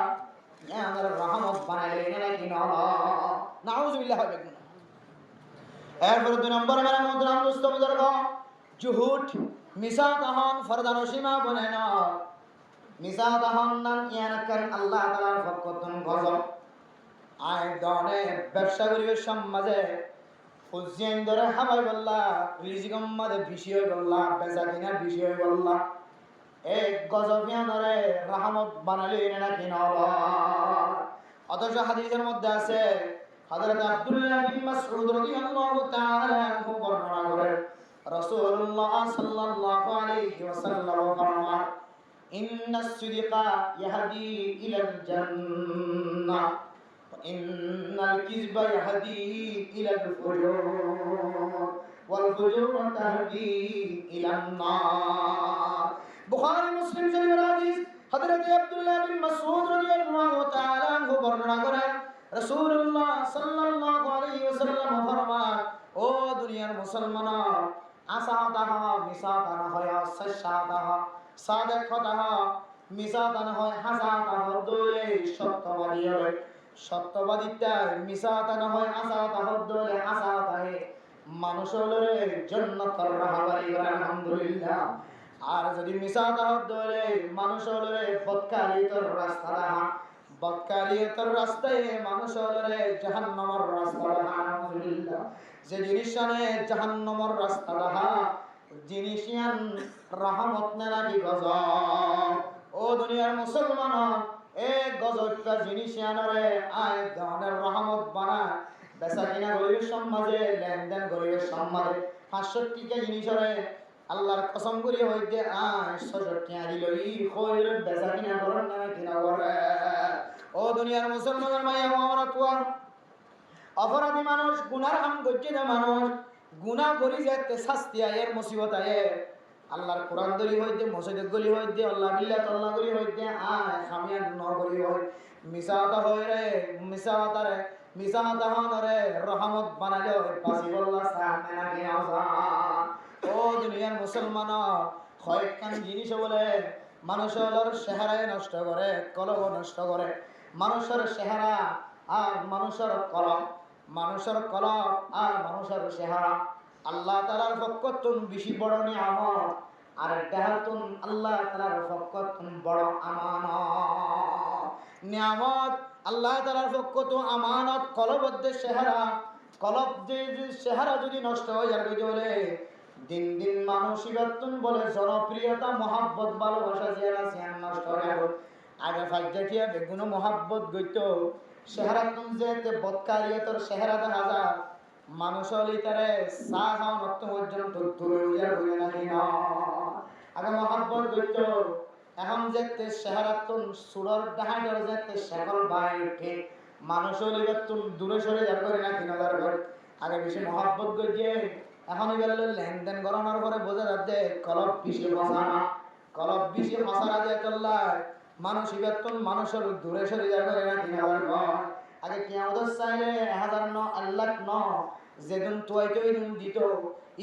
A: আমাদের রহমত বানাইলে নাকি নাউজুবিল্লাহ হবে কোন এরপর 2 নম্বর মানে মুদ্রাম দোস্ত বুজুর্গ জুহুদ মিসা তাহান ফরদান সীমা বনে না মিসা তাহান নান ইয়ানাকান আল্লাহ তাআলার পক্ষম গজব আয় দনে ব্যবসা করিবে সমাজে হুজিয়ান ধরে হাবাই বললা রিজিকম মাঝে বিষয় বললা বেচা কিনা বিষয় বললা এক গজবিয়া ধরে রহমত বানালে নাকি অথচ হাদিসের মধ্যে আছে হযরত আব্দুল্লাহ বিন মাসউদ রাদিয়াল্লাহু তাআলা আনহু বর্ণনা করেন রাসূলুল্লাহ সাল্লাল্লাহু আলাইহি ওয়াসাল্লাম ফরমান ইন্নাস সিদকা ইয়াহদি ইলাল জান্নাহ ওয়া ইন্নাল কিযবা ইয়াহদি ইলাল ফুজুর ওয়াল ফুজুর তাহদি ইলান নার। বুখারী মুসলিম শরীফের হাদিস হযরত আব্দুল্লাহ বিন মাসউদ রাদিয়াল্লাহু তাআলা আনহু বর্ণনা করেন রাসূলুল্লাহ সাল্লাল্লাহু আলাইহি ওয়াসাল্লাম ফরমান ও দুনিয়ার মুসলমানা আসাদাহা মিসাতানা হয় সাশাদাহা সাদাকাতাহা মিসাতানা হয় হাসাদাহা দোলে সত্যবাদী হয় সত্যবাদিতা মিসাতা না হয় আসাতা হদলে আসাতা হে মানুষ হলে জান্নাতের রাহবারি আলহামদুলিল্লাহ। আর যদি মিসাতা হদলে মানুষ হলে বদকারিয়তের রাস্তা বদকারিয়তের রাস্তায় মানুষ হলে জাহান্নামের রাস্তা আলহামদুলিল্লাহ। যে জিনিসনে জাহান্নামের রাস্তা জিনিসিয়ান রহমত না নাকি গজব। ও দুনিয়ার মুসলমান এক গজবটা জিনিসিয়ানরে আয় ধরনের রহমত বানায় বেচা কিনা গরিবের সমাজে লেনদেন গরিবের সমাজে 500 টাকা জিনিসরে আল্লাহর কসম করি হইতে আয় 600 টাকা দিলই কইর বেচা কিনা করেন না কিনা করে। ও দুনিয়ার মুসলমানের মাইয়া আমরা তো অপরাধী মানুষ গুনার হাম গজ্জিত মানুষ গুনা করি যেতে শাস্তি আয়ের মুসিবত আয়ে আল্লাহর কোরআন দলি হইতে মসজিদ গলি হইতে আল্লাহ বিল্লাহ তাল্লাহ গলি হইতে আয় খামিয়ান ন গলি হই মিসাতা হয় রে মিসাতারে মিসাতা হনরে রহমত বানালে পাসিবল্লাহ সামনে নাকি আসান। ও দুনিয়ার মুসলমান কয়েকখান জিনিস বলে মানুষের চেহারায় নষ্ট করে কলব নষ্ট করে মানুষের চেহারা আর মানুষের কলম মানুষের কলম আর মানুষের চেহারা আল্লাহ তাআলার পক্ষতুন বেশি বড় নিয়ামত আর দেহাতুন আল্লাহ তাআলার পক্ষতুন বড় আমানত। নিয়ামত আল্লাহ তাআলার পক্ষতু আমানত কলবদ্দে চেহারা কলব যে চেহারা যদি নষ্ট হয়ে যাবে বলে দিন দিন মানসিকতুন বলে জনপ্রিয়তা মহব্বত ভালোবাসা জিয়ারা সিয়ান নষ্ট হয়ে যাবে। আগে ফাজ্জাটিয়া বেগুন মহব্বত গইত চেহারাতুন যে বদকারিয়তর চেহারা দেখা যায় মানুষ হলে তারে চা খাওয়ান অর্থ পর্যন্ত দূরে উজার হইলে নাকি না। আগে মহাব্বত গইত এখন যেতে চেহারাতুন সুরর ডাহাইডর যেতে সকল বাই উঠে মানুষ হলে তুন দূরে সরে যার করে নাকি না যার করে। আগে বেশি মহাব্বত গইয়ে এখন গেলে লেনদেন করানোর পরে বোঝা যাচ্ছে কলব বেশি ফসানা কলব বেশি ফসানা দিয়ে চললায় মানুষ ইবাতুন মানুষের দূরে সরে যার করে নাকি না যার করে। আগে কিয়ামত চাইলে 1000 ন আল্লাহ ন যেদিন তুয়াইতে ওই দিন দিত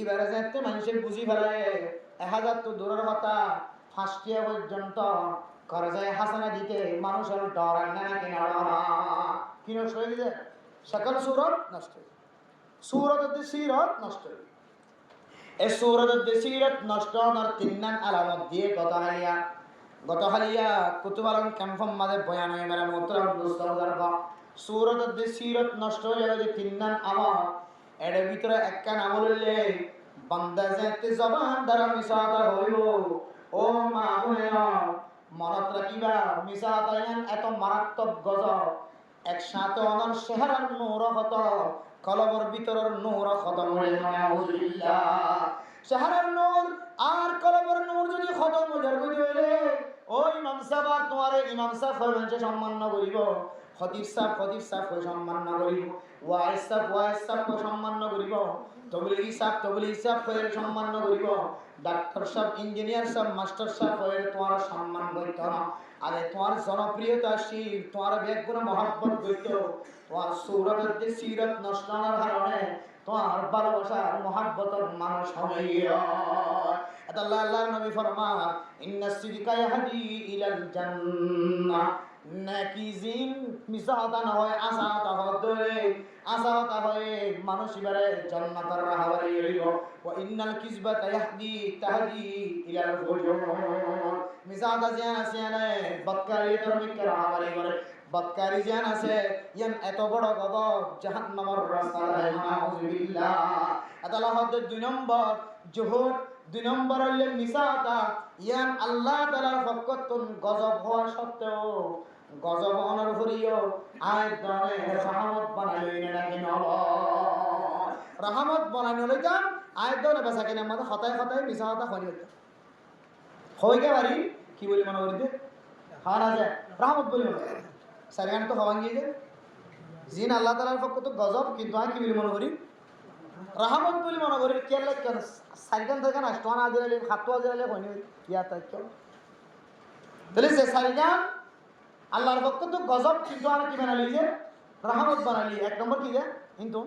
A: এবারে যেতে মানুষের বুঝি ফেলে 1000 তো দূরের কথা 5টিয়া পর্যন্ত করে যায় হাসানা দিতে মানুষের ডর না কিনা কি নষ্ট হয়ে গেছে সকল সুরত নষ্ট সুরতের সিরত নষ্ট এই সুরতের সিরত নষ্ট হওয়ার 3 নাম আলামত দিয়ে গত হালিয়া কুতুবালাম ক্যাম্পম মাঝে বয়ান হয়ে মেরা মোহতরম দোস্তার সুরতের সিরত নষ্ট হয়ে যাবে যে 3 নাম আমল এর ভিতরে একটা নাম হইলে বান্দা যেতে জবান দ্বারা মিসাতা হইব। ও মা বোনেরা মনত রাখিবা মিসাতা এত মারাত্মক গজব একসাথে অনর চেহারার নূর হত কলবর ভিতরের নূর খতম হয়ে নাউজুবিল্লাহ। চেহারার নূর আর কলবর নূর যদি খতম হয়ে গেলে ওই ইমাম সাহেব আর তোমার ইমাম সাহেব হইছে সম্মান না করিব খতিব সাহেব সম্মান না করিব ওয়াইজ সাহেব সম্মান না করিব তবলিগি সাহেব সম্মান না করিব ডাক্তার সাহেব ইঞ্জিনিয়ার সাহেব মাস্টার সাহেব তোমার সম্মান করিত না। আরে তোমার জনপ্রিয়তা শীল তোমার বেগুন মহব্বত করিত তোমার সুরতের সিরত নষ্ট হওয়ার কারণে তোমার ভালোবাসার মহব্বতের মানুষ হইয়া এটা আল্লাহর নবী ফরমান ইন্নাস সিদকা ইয়াহদি ইলাল জান্নাহ নাকিজিন মিসাতা না হয় আসাতা হদরে আসাতা হয় মানুষ ইবারে জান্নাতের রাহবারি হইব। ওয়া ইন্নাল কিজবাতা তাহদি ইলাল ফুজুর মিসাতা জিয়ান আসিয়ানে বদকারিয়তের মিকে রাহবারি করে বদকারি জিয়ান আছে ইয়ান এত বড় গজব জাহান্নামের রাস্তায় নাউজুবিল্লাহ। এটা হচ্ছে 2 নম্বর জুহুদ 2 নম্বর হইলে মিসাতা ইয়ান আল্লাহ তাআলার পক্ষতুন গজব হওয়া সত্ত্বেও গজব অনর করিও আয় দনে রহমত বানাইলেন নাকি নব রহমত বানাইন লইতাম আয় দনে বেচা কিনা মাথা হতায় মিসাতা হলি হই গে বাড়ি কি বলি মনে করিতে হ্যাঁ না যায় রহমত বলি মনে সারিয়ান তো হওয়ান গিয়ে জিন আল্লাহ তাআলার পক্ষতুন গজব কিন্তু আমি কি বলি মনে করি রহমত বলি মনে করি কেন কেন সারিগান থেকে না স্টোন আদিলে খাতোয়া দিলে হয়নি ইয়া তাই কেন তাহলে সে সারিগান আল্লাহর পক্ষ তো গজব কিন্তু আর কি বানালি যে রহমত বানালি 1 নম্বর কি যে কিন্তু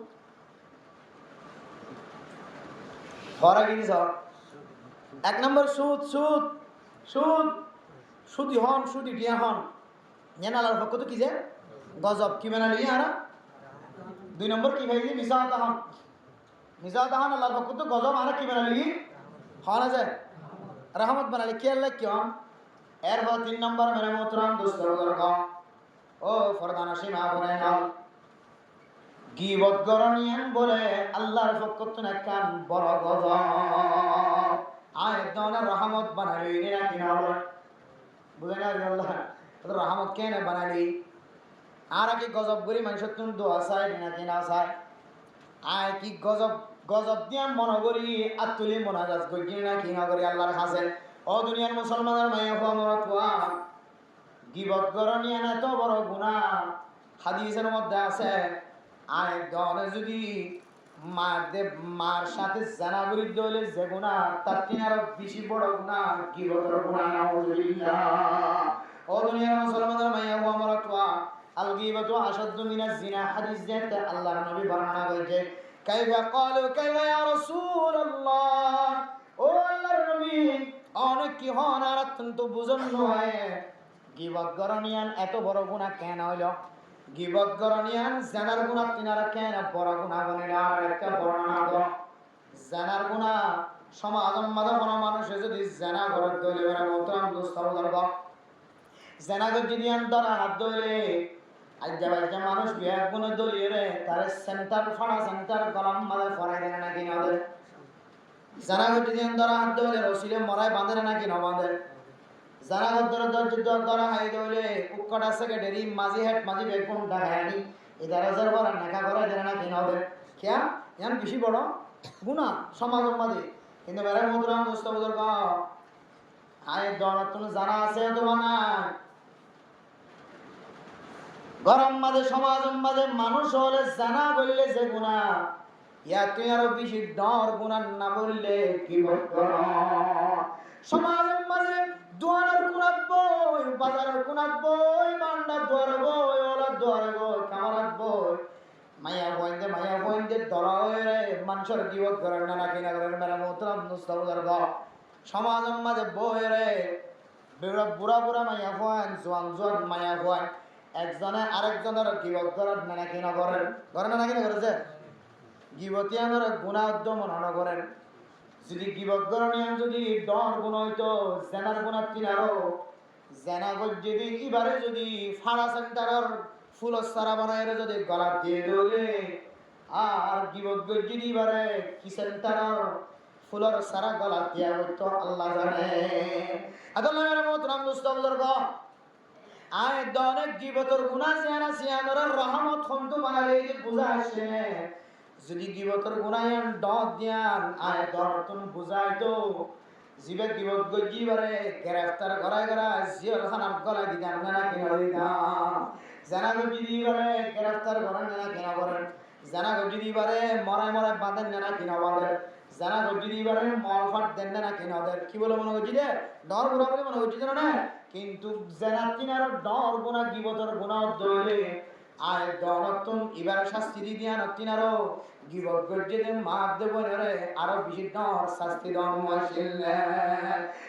A: হরা কি দিছ 1 নম্বর সুদ সুদি হন সুদি দিয়া হন যেন আল্লাহর পক্ষ তো কি যে গজব কি বানালি আর 2 নম্বর কি ভাই মিসাতাহান মিসাতাহান আল্লাহর পক্ষ তো গজব আর কি বানালি হওয়া যায় রহমত বানালি কি আল্লাহ কিয়ম এরপর 3 নম্বর মেরে মোহতরম দোস্ত বুজুর্গ ও ফরদানা সীমা বনে নাও গীবত গরনিয়ান বলে আল্লাহর পক্ষ থেকে কান বড় গজব আয় দনের রহমত বানালি না কি না বুঝেন আল্লাহ তো রহমত কেন বানালি আর কি গজব করি মানুষের তুমি দোয়া চাই না কি না চাই আয় কি গজব গজব দিয়া মনে করি আর তুলি মোনাজাত করি না কি না করি আল্লাহর কাছে ও দুনিয়ার মুসলমানের মাইয়া হওয়া মরা তোয়া গীবত গরনিয়ান এত বড় গুনাহ হাদিসের মধ্যে আছে আয় দনে যদি মার সাথে জানা বিরুদ্ধ হলে যে গুনাহ তার থেকে আরো বেশি বড় গুনাহ গীবতের গুনাহ নাউজুবিল্লাহ ও দুনিয়ার মুসলমানের মাইয়া হওয়া মরা তোয়া আল গীবাতু আশাদ্দু মিনাজ জিনা হাদিস যেতে আল্লাহর নবী বর্ণনা করেছে কাইফা ক্বালু কাইফা ইয়া রাসূলুল্লাহ ও আল্লাহর নবী অনেক কি হন আর অত্যন্ত বুঝন নয় গীবত গরনিয়ান এত বড় গুনাহ কেন হইল গীবত গরনিয়ান জানার গুনাহ তিনারা কেন বড় গুনাহ বলে আর একটা বর্ণনা দাও জানার গুনাহ সমাজের মধ্যে কোন মানুষ যদি জানা করে দলে বড় মোহতরম দোস্ত বুজুর্গ জানা যদি দিয়ান ধরা হাত ধরে আজ্জা বাজ্জা মানুষ বিয়াক গুণে দলিয়ে রে তার সেন্টার ফাড়া সেন্টার গলাম মাঝে ফরাই দেয় নাকি না ওদের জানা যদি দিয়ান ধরা হাত ধরে রসিলে মরাই বাঁধে নাকি না বাঁধে জানা ধরে যুদ্ধ ধরা হাই ধরে উৎকটা সেক্রেটারি মাঝি হেড মাঝি বেগুন ডাকায়ানি এদের হাজার বড় নেকা করাই দেয় নাকি না ওদের খেয়া ইয়ান বেশি বড় গুণা সমাজের মাঝে কিন্তু বেড়ার মধুরাম দোস্ত বুজুর্গ আয় দনার তুমি জানা আছে তোমার না গরম মাঝে সমাজ মাঝে মানুষ হলে জানা বললে যে গুণা ইয়া তুই আরো বেশি ডর গুণা না বললে কি সমাজের মাঝে দুয়ারের গুণাত বই বাজারের গুণাত বই বান্ডার দুয়ারে বই ওলার দুয়ারে বই কামারাত বই মাইয়া বইন্দে ধরা হয়ে রে মানুষের জীবত করেন না কিনা করেন মেরা মোহতরম মুস্তাফার গ সমাজের মাঝে বই রে বুড়া বুড়া মাইয়া বইন জোয়ান মাইয়া বইন একজনে আরেকজনের গীবত করার না কিনা করেন করেন না কিনা করেছে গীবতিয়ানের গুণা উদ্যম না করেন যদি গীবত গরনিয়ান যদি ডর গুণ হইতো জেনার গুণার তিনারও জেনা যদি এবারে যদি ফাড়া সেন্টারের ফুলের সারা বানায় যদি গলা দিয়ে দিলে আর গীবত যদি এবারে কি সেন্টারের ফুলের সারা গলা দিয়া হইতো আল্লাহ জানে আদাল্লাহর মোহতরম মুস্তাফিজুর আয় অনেক গীবতের গুনাহ জিয়ানা সিয়ানোর রহমত খন্তু বানালে যে বুঝা আসে যদি গীবতের গুনাহ ডট দিয়ান আয় দরতুন বুঝাইতো জিবে গীবত গজিবারে গ্রেফতার করাই জিয়াল খানার গলা দিতাম না কিনা দিতাম জানা গজি দিবারে গ্রেফতার করেন না কিনা করেন জানা গজি দিবারে মরায় মরায় বাঁধেন না কিনা বাঁধেন জানা গজি দিবারে মলফাট দেন না কিনা ওদের কি বলে মনে গজি দে ডর গুণা বলে মনে গজি না কিন্তু জানা কিনার ডর গুণা গীবতের গুণা দইলে আয় দনতুন ইবার শাস্তি দিয়া নতিনারো গীবত গজ্জে মাপ দেব রে আরো বেশি ডর শাস্তি দন মাসিলে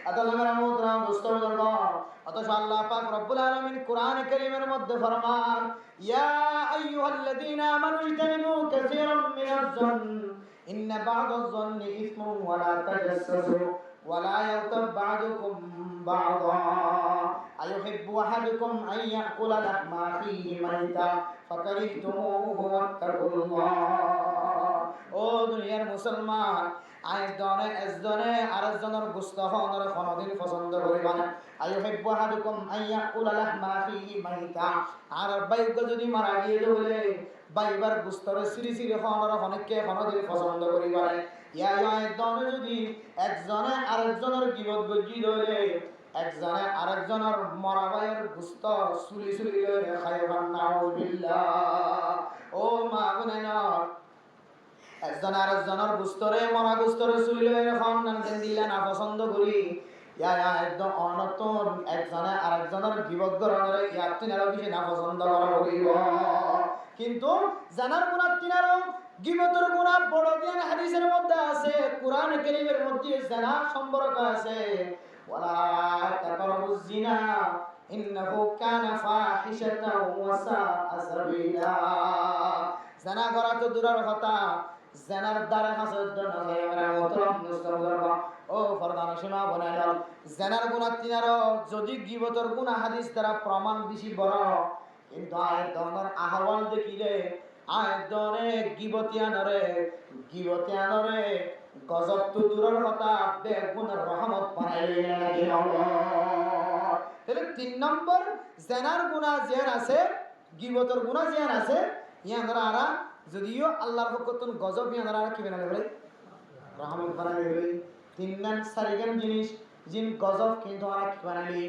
A: আতাল্লাহর মুতরাম দোস্তবুজুর্গ অতঃ আল্লাহ পাক রব্বুল আলামিন কোরআন কারীমের মধ্যে ফরমান ইয়া আইয়ুহাল্লাযীনা আমানু ইজতানিবু কাসীরাম মিনাজ জন ইন্না বা'দাজ জন্নি ইসমুন ওয়া লা তাজাসসু ওয়া লা ইয়াগতাব বা'দুকুম বা'দা আইয়ুহিব্বু আহাদুকুম আন ইয়াকুলা লাহমা আখিহি মাইতা ফাকারিহতুমুহু ওয়াত্তাকুল্লাহ ও দুনিয়ার মুসলমান আইজনে এজনে আরেকজনের গোশত খাওয়ার কোনদিন পছন্দ করিবা না আইয়ুহিব্বু আহাদুকুম আন ইয়াকুলা লাহমা আখিহি মাইতা আর বাইক যদি মারা গিয়ে হলে বাইবার গোশতরে সিরি সিরি খাওয়ার অনেককে কোনদিন পছন্দ করিবা না ইয়া আইজনে যদি একজনে আরেকজনের গীবত গজি হলে একজনে আরেকজনের মরা বাইয়ের গোশত সুলি সুলি লইরে খাইবান নাউযুবিল্লাহ ও মা গুনানা একজন আরেকজনের গোশতরে মরা গোশতরে সুলি লইরে খাওয়ান না দিলা না পছন্দ করি ইয়া একদম অনতন একজনে আরেকজনের গীবত গরনের ইয়াত তিনারও বেশি না পছন্দ করা করিব কিন্তু জানার গুনাহ তিনারও গীবতের গুনাহ বড় জ্ঞান হাদিসের মধ্যে আছে কোরআন কারীমের মধ্যে জানা সম্পর্ক আছে ওয়ালা তাকরাবুজ জিনা ইন্নাহু কানা ফাহিশাতাও ওয়া সাআ সাবিলা। জানা করা তো দূরের কথা, জানার দ্বারা হাসদ নয় আমরা মোহতরম মুসলমান। ও ফরমান শোনা বনাইল, জানার গুনাহ তিনারো যদি গীবতর গুনাহ হাদিস দ্বারা প্রমাণ বেশি বড়, কিন্তু আয়ের দনের আহওয়াল দেখিলে আয়ের দনে গিবতিয়ানরে গজব তো দূরের কথা বেগুনের রহমত বানাইলে লাগে আল্লাহ। তাহলে 3 নম্বর জানার গুনাহ জিয়ান আছে, গীবতর গুনাহ জিয়ান আছে, ইয়ানরা আরা যদিও আল্লাহর পক্ষতন গজব ইয়ানরা কি বানাইলে বলে রহমত বানাইলে বলে। 3 নাম 4 গান জিনিস জিন গজব কিন্তু আরা কি বানাইলি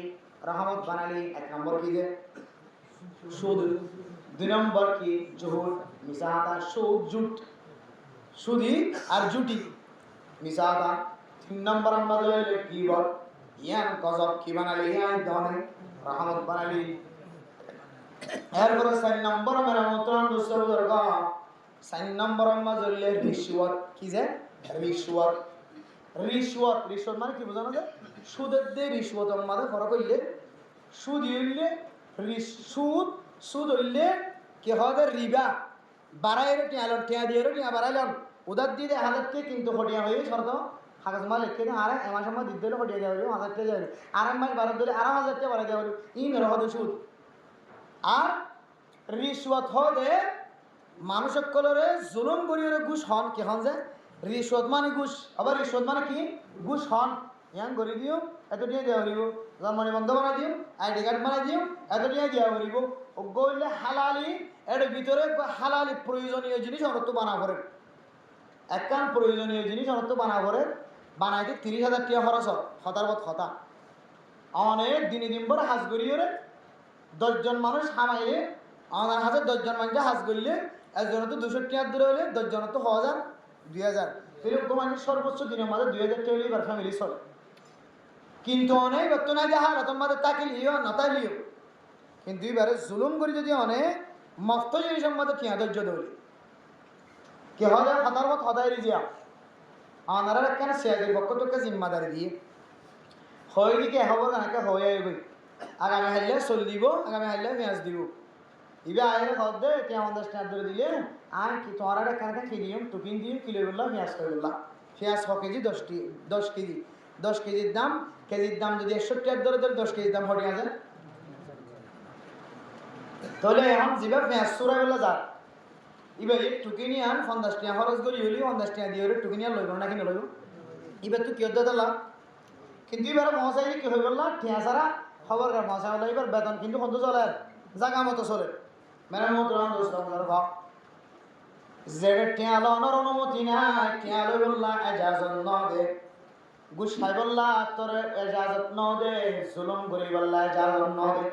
A: রহমত বানাইলি। 1 নম্বর কি যে সুদ, 2 নম্বর কি জুহুদ মিসাতা, সুদ জুট সুদি আর জুটি মিসাতা। 3 নম্বর আমরা হইলে গীবত ইয়ান গজব কি বানাইলি ইয়ান দনে রহমত বানাইলি। এরপর 4 নম্বর মেরা মতন দুসর দরগা 4 নম্বর আমরা হইলে রিশওয়াত। কি যে রিশওয়াত, রিশওয়াত মানে কি বোঝানো যায়? সুদের দিয়ে রিশওয়াত আমাদের ফরক হইলে সুদ হইলে সুদ হইলে কি হয় রিবা বাড়াইর টিয়া দিয়ে টিয়া বাড়াইলাম উদার দিয়ে হাজারকে কিন্তু হটিয়া হয়ে শর্ত কাগজ মাল লিখে দিন। আর এমাস সময় দিতে দিলে হটিয়া দেওয়া হইব 1000 টাকা যাবে, আর মাস বারো দিলে 1000 টাকা বাড়াই দেওয়া হইব। ই মেরে হতে সুদ। আর রিশওয়াত হতে মানুষ সকলরে জুলুম করিয়ে ঘুষ হন কি হন যে রিশওয়াত মানে ঘুষ। আবার রিশওয়াত মানে কি ঘুষ হন। ইয়াং করে দিও এত টিয়া দেওয়া হইব, জন্ম নিবন্ধন বানাই দিও, আইডি কার্ড বানাই দিও, এত টিয়া দেওয়া হইব। গইলে হালালি এর ভিতরে হালালি প্রয়োজনীয় জিনিস অনর্থ বানা করে, একখান প্রয়োজনীয় জিনিস অনর্থ বানা করে বানাইতে 30,000 টাকা খরচ হয়। হতার হতা অনেক দিনে দিন পরে হাজ করিয়ে 10 জন মানুষ হামাইলে আমার হাতে 10 জন মানুষ হাজ করলে একজনের তো 200 টাকা দূরে হলে 10 জনের তো 1000 2000 এরকম মানুষ সর্বোচ্চ দিনের মাঝে 2000 টাকা হলে এবার ফ্যামিলি চলে। কিন্তু অনেক বেতনা যাহা রতন মাঝে তাকে লিও নতাই লিও, কিন্তু এবারে জুলুম করে যদি অনেক মস্ত জিনিসের মধ্যে টিয়া ধৈর্য ধরি কে হয় হতার পথ হদায় রিজিয়া আনারা কেন শেয়াদের পক্ষ তোকে জিম্মাদারি দিয়ে হয় দিকে হবো নাকে হয়ে আইবই। আগামী হাইলে চলি দিব, আগামী হাইলে পেঁয়াজ দিব, ইবে আয়ের হদ দে কে আমাদের স্ট্যান্ড ধরে দিলে আর কি তোমার কানে কি দিও টুকিন দিও কিলো বললাম পেঁয়াজ করে বললাম পেঁয়াজ 100 কেজি 10 কেজি 10 কেজির দাম যদি 61 টাকা ধরে 10 কেজির দাম হটে আছে। তাহলে এখন যাবে পেঁয়াজ চুরাই বলে যা এবার টুকিনি আন 50 টাকা খরচ করি হলি 50 টাকা দিয়ে টুকিনি আর লইব না কিনে লইব। এবার তুই কেউ দিলাম কিন্তু এবার মহাশাই কি হয়ে বললাম ঠিয়া ছাড়া খবর মহাশাই হলো এবার বেতন কিন্তু কত চলে জাগা মতো চলে। মেরা মতো ভাব যে টিয়া লওয়ার অনুমতি নাই, টিয়া লই বললা এজাজত ন দে, ঘুষ খাই বললা তোর এজাজত ন দে, জুলুম করি বললা এজাজত ন দে।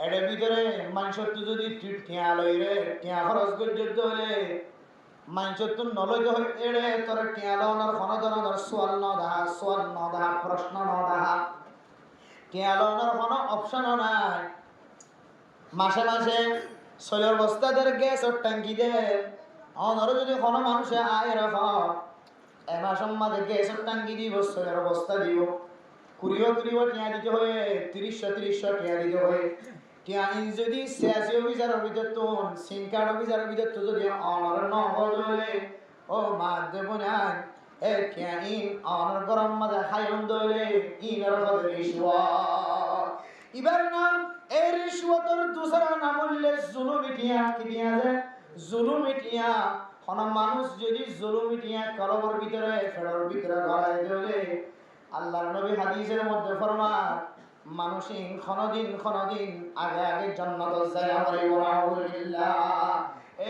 A: এর ভিতরে মানুষের তো যদি টিয়া লই রে টিয়া খরচ করে যুদ্ধ হলে মানুষের তো নলইতে হয় এড়ে তোর টিয়া লওয়ার কোনো ধরনের সোয়াল ন দেখা প্রশ্ন ন দেখা টিয়া লওয়ার কোনো অপশনও নাই। মাসে মাসে শৈলের বস্তাদের গ্যাসের ট্যাঙ্কি দেয় অনর যদি কোনো মানুষে আয় রাখ এমাসের মাঝে গ্যাসের ট্যাঙ্কি দিব শৈলের বস্তা দিব কুড়িও টিয়া দিতে হয়ে 30 টিয়া দিতে হয়ে টিয়া যদি সিয়াসি অফিসারের ভিতর তো সিম কার্ড অফিসারের ভিতর তো যদি অনর ন হলে ও মা দেব না এ টিয়া অনর গরম মাঝে হাইন দলে ইনর হলে রিশওয়াত। এবার নাম এই রিশওয়াতের দুসরা নাম হইলে জুলুমি টিয়া। কি টিয়া যে জুলুমি টিয়া। কোন মানুষ যদি জুলুমি টিয়া কলবর ভিতরে ফেড়র ভিতরে গড়াই দিলে আল্লাহর নবী হাদিসের মধ্যে ফরমান মানুষই ক্ষণদিন আগে জান্নাত যায় আমরে ওয়ালাহুল্লাহ।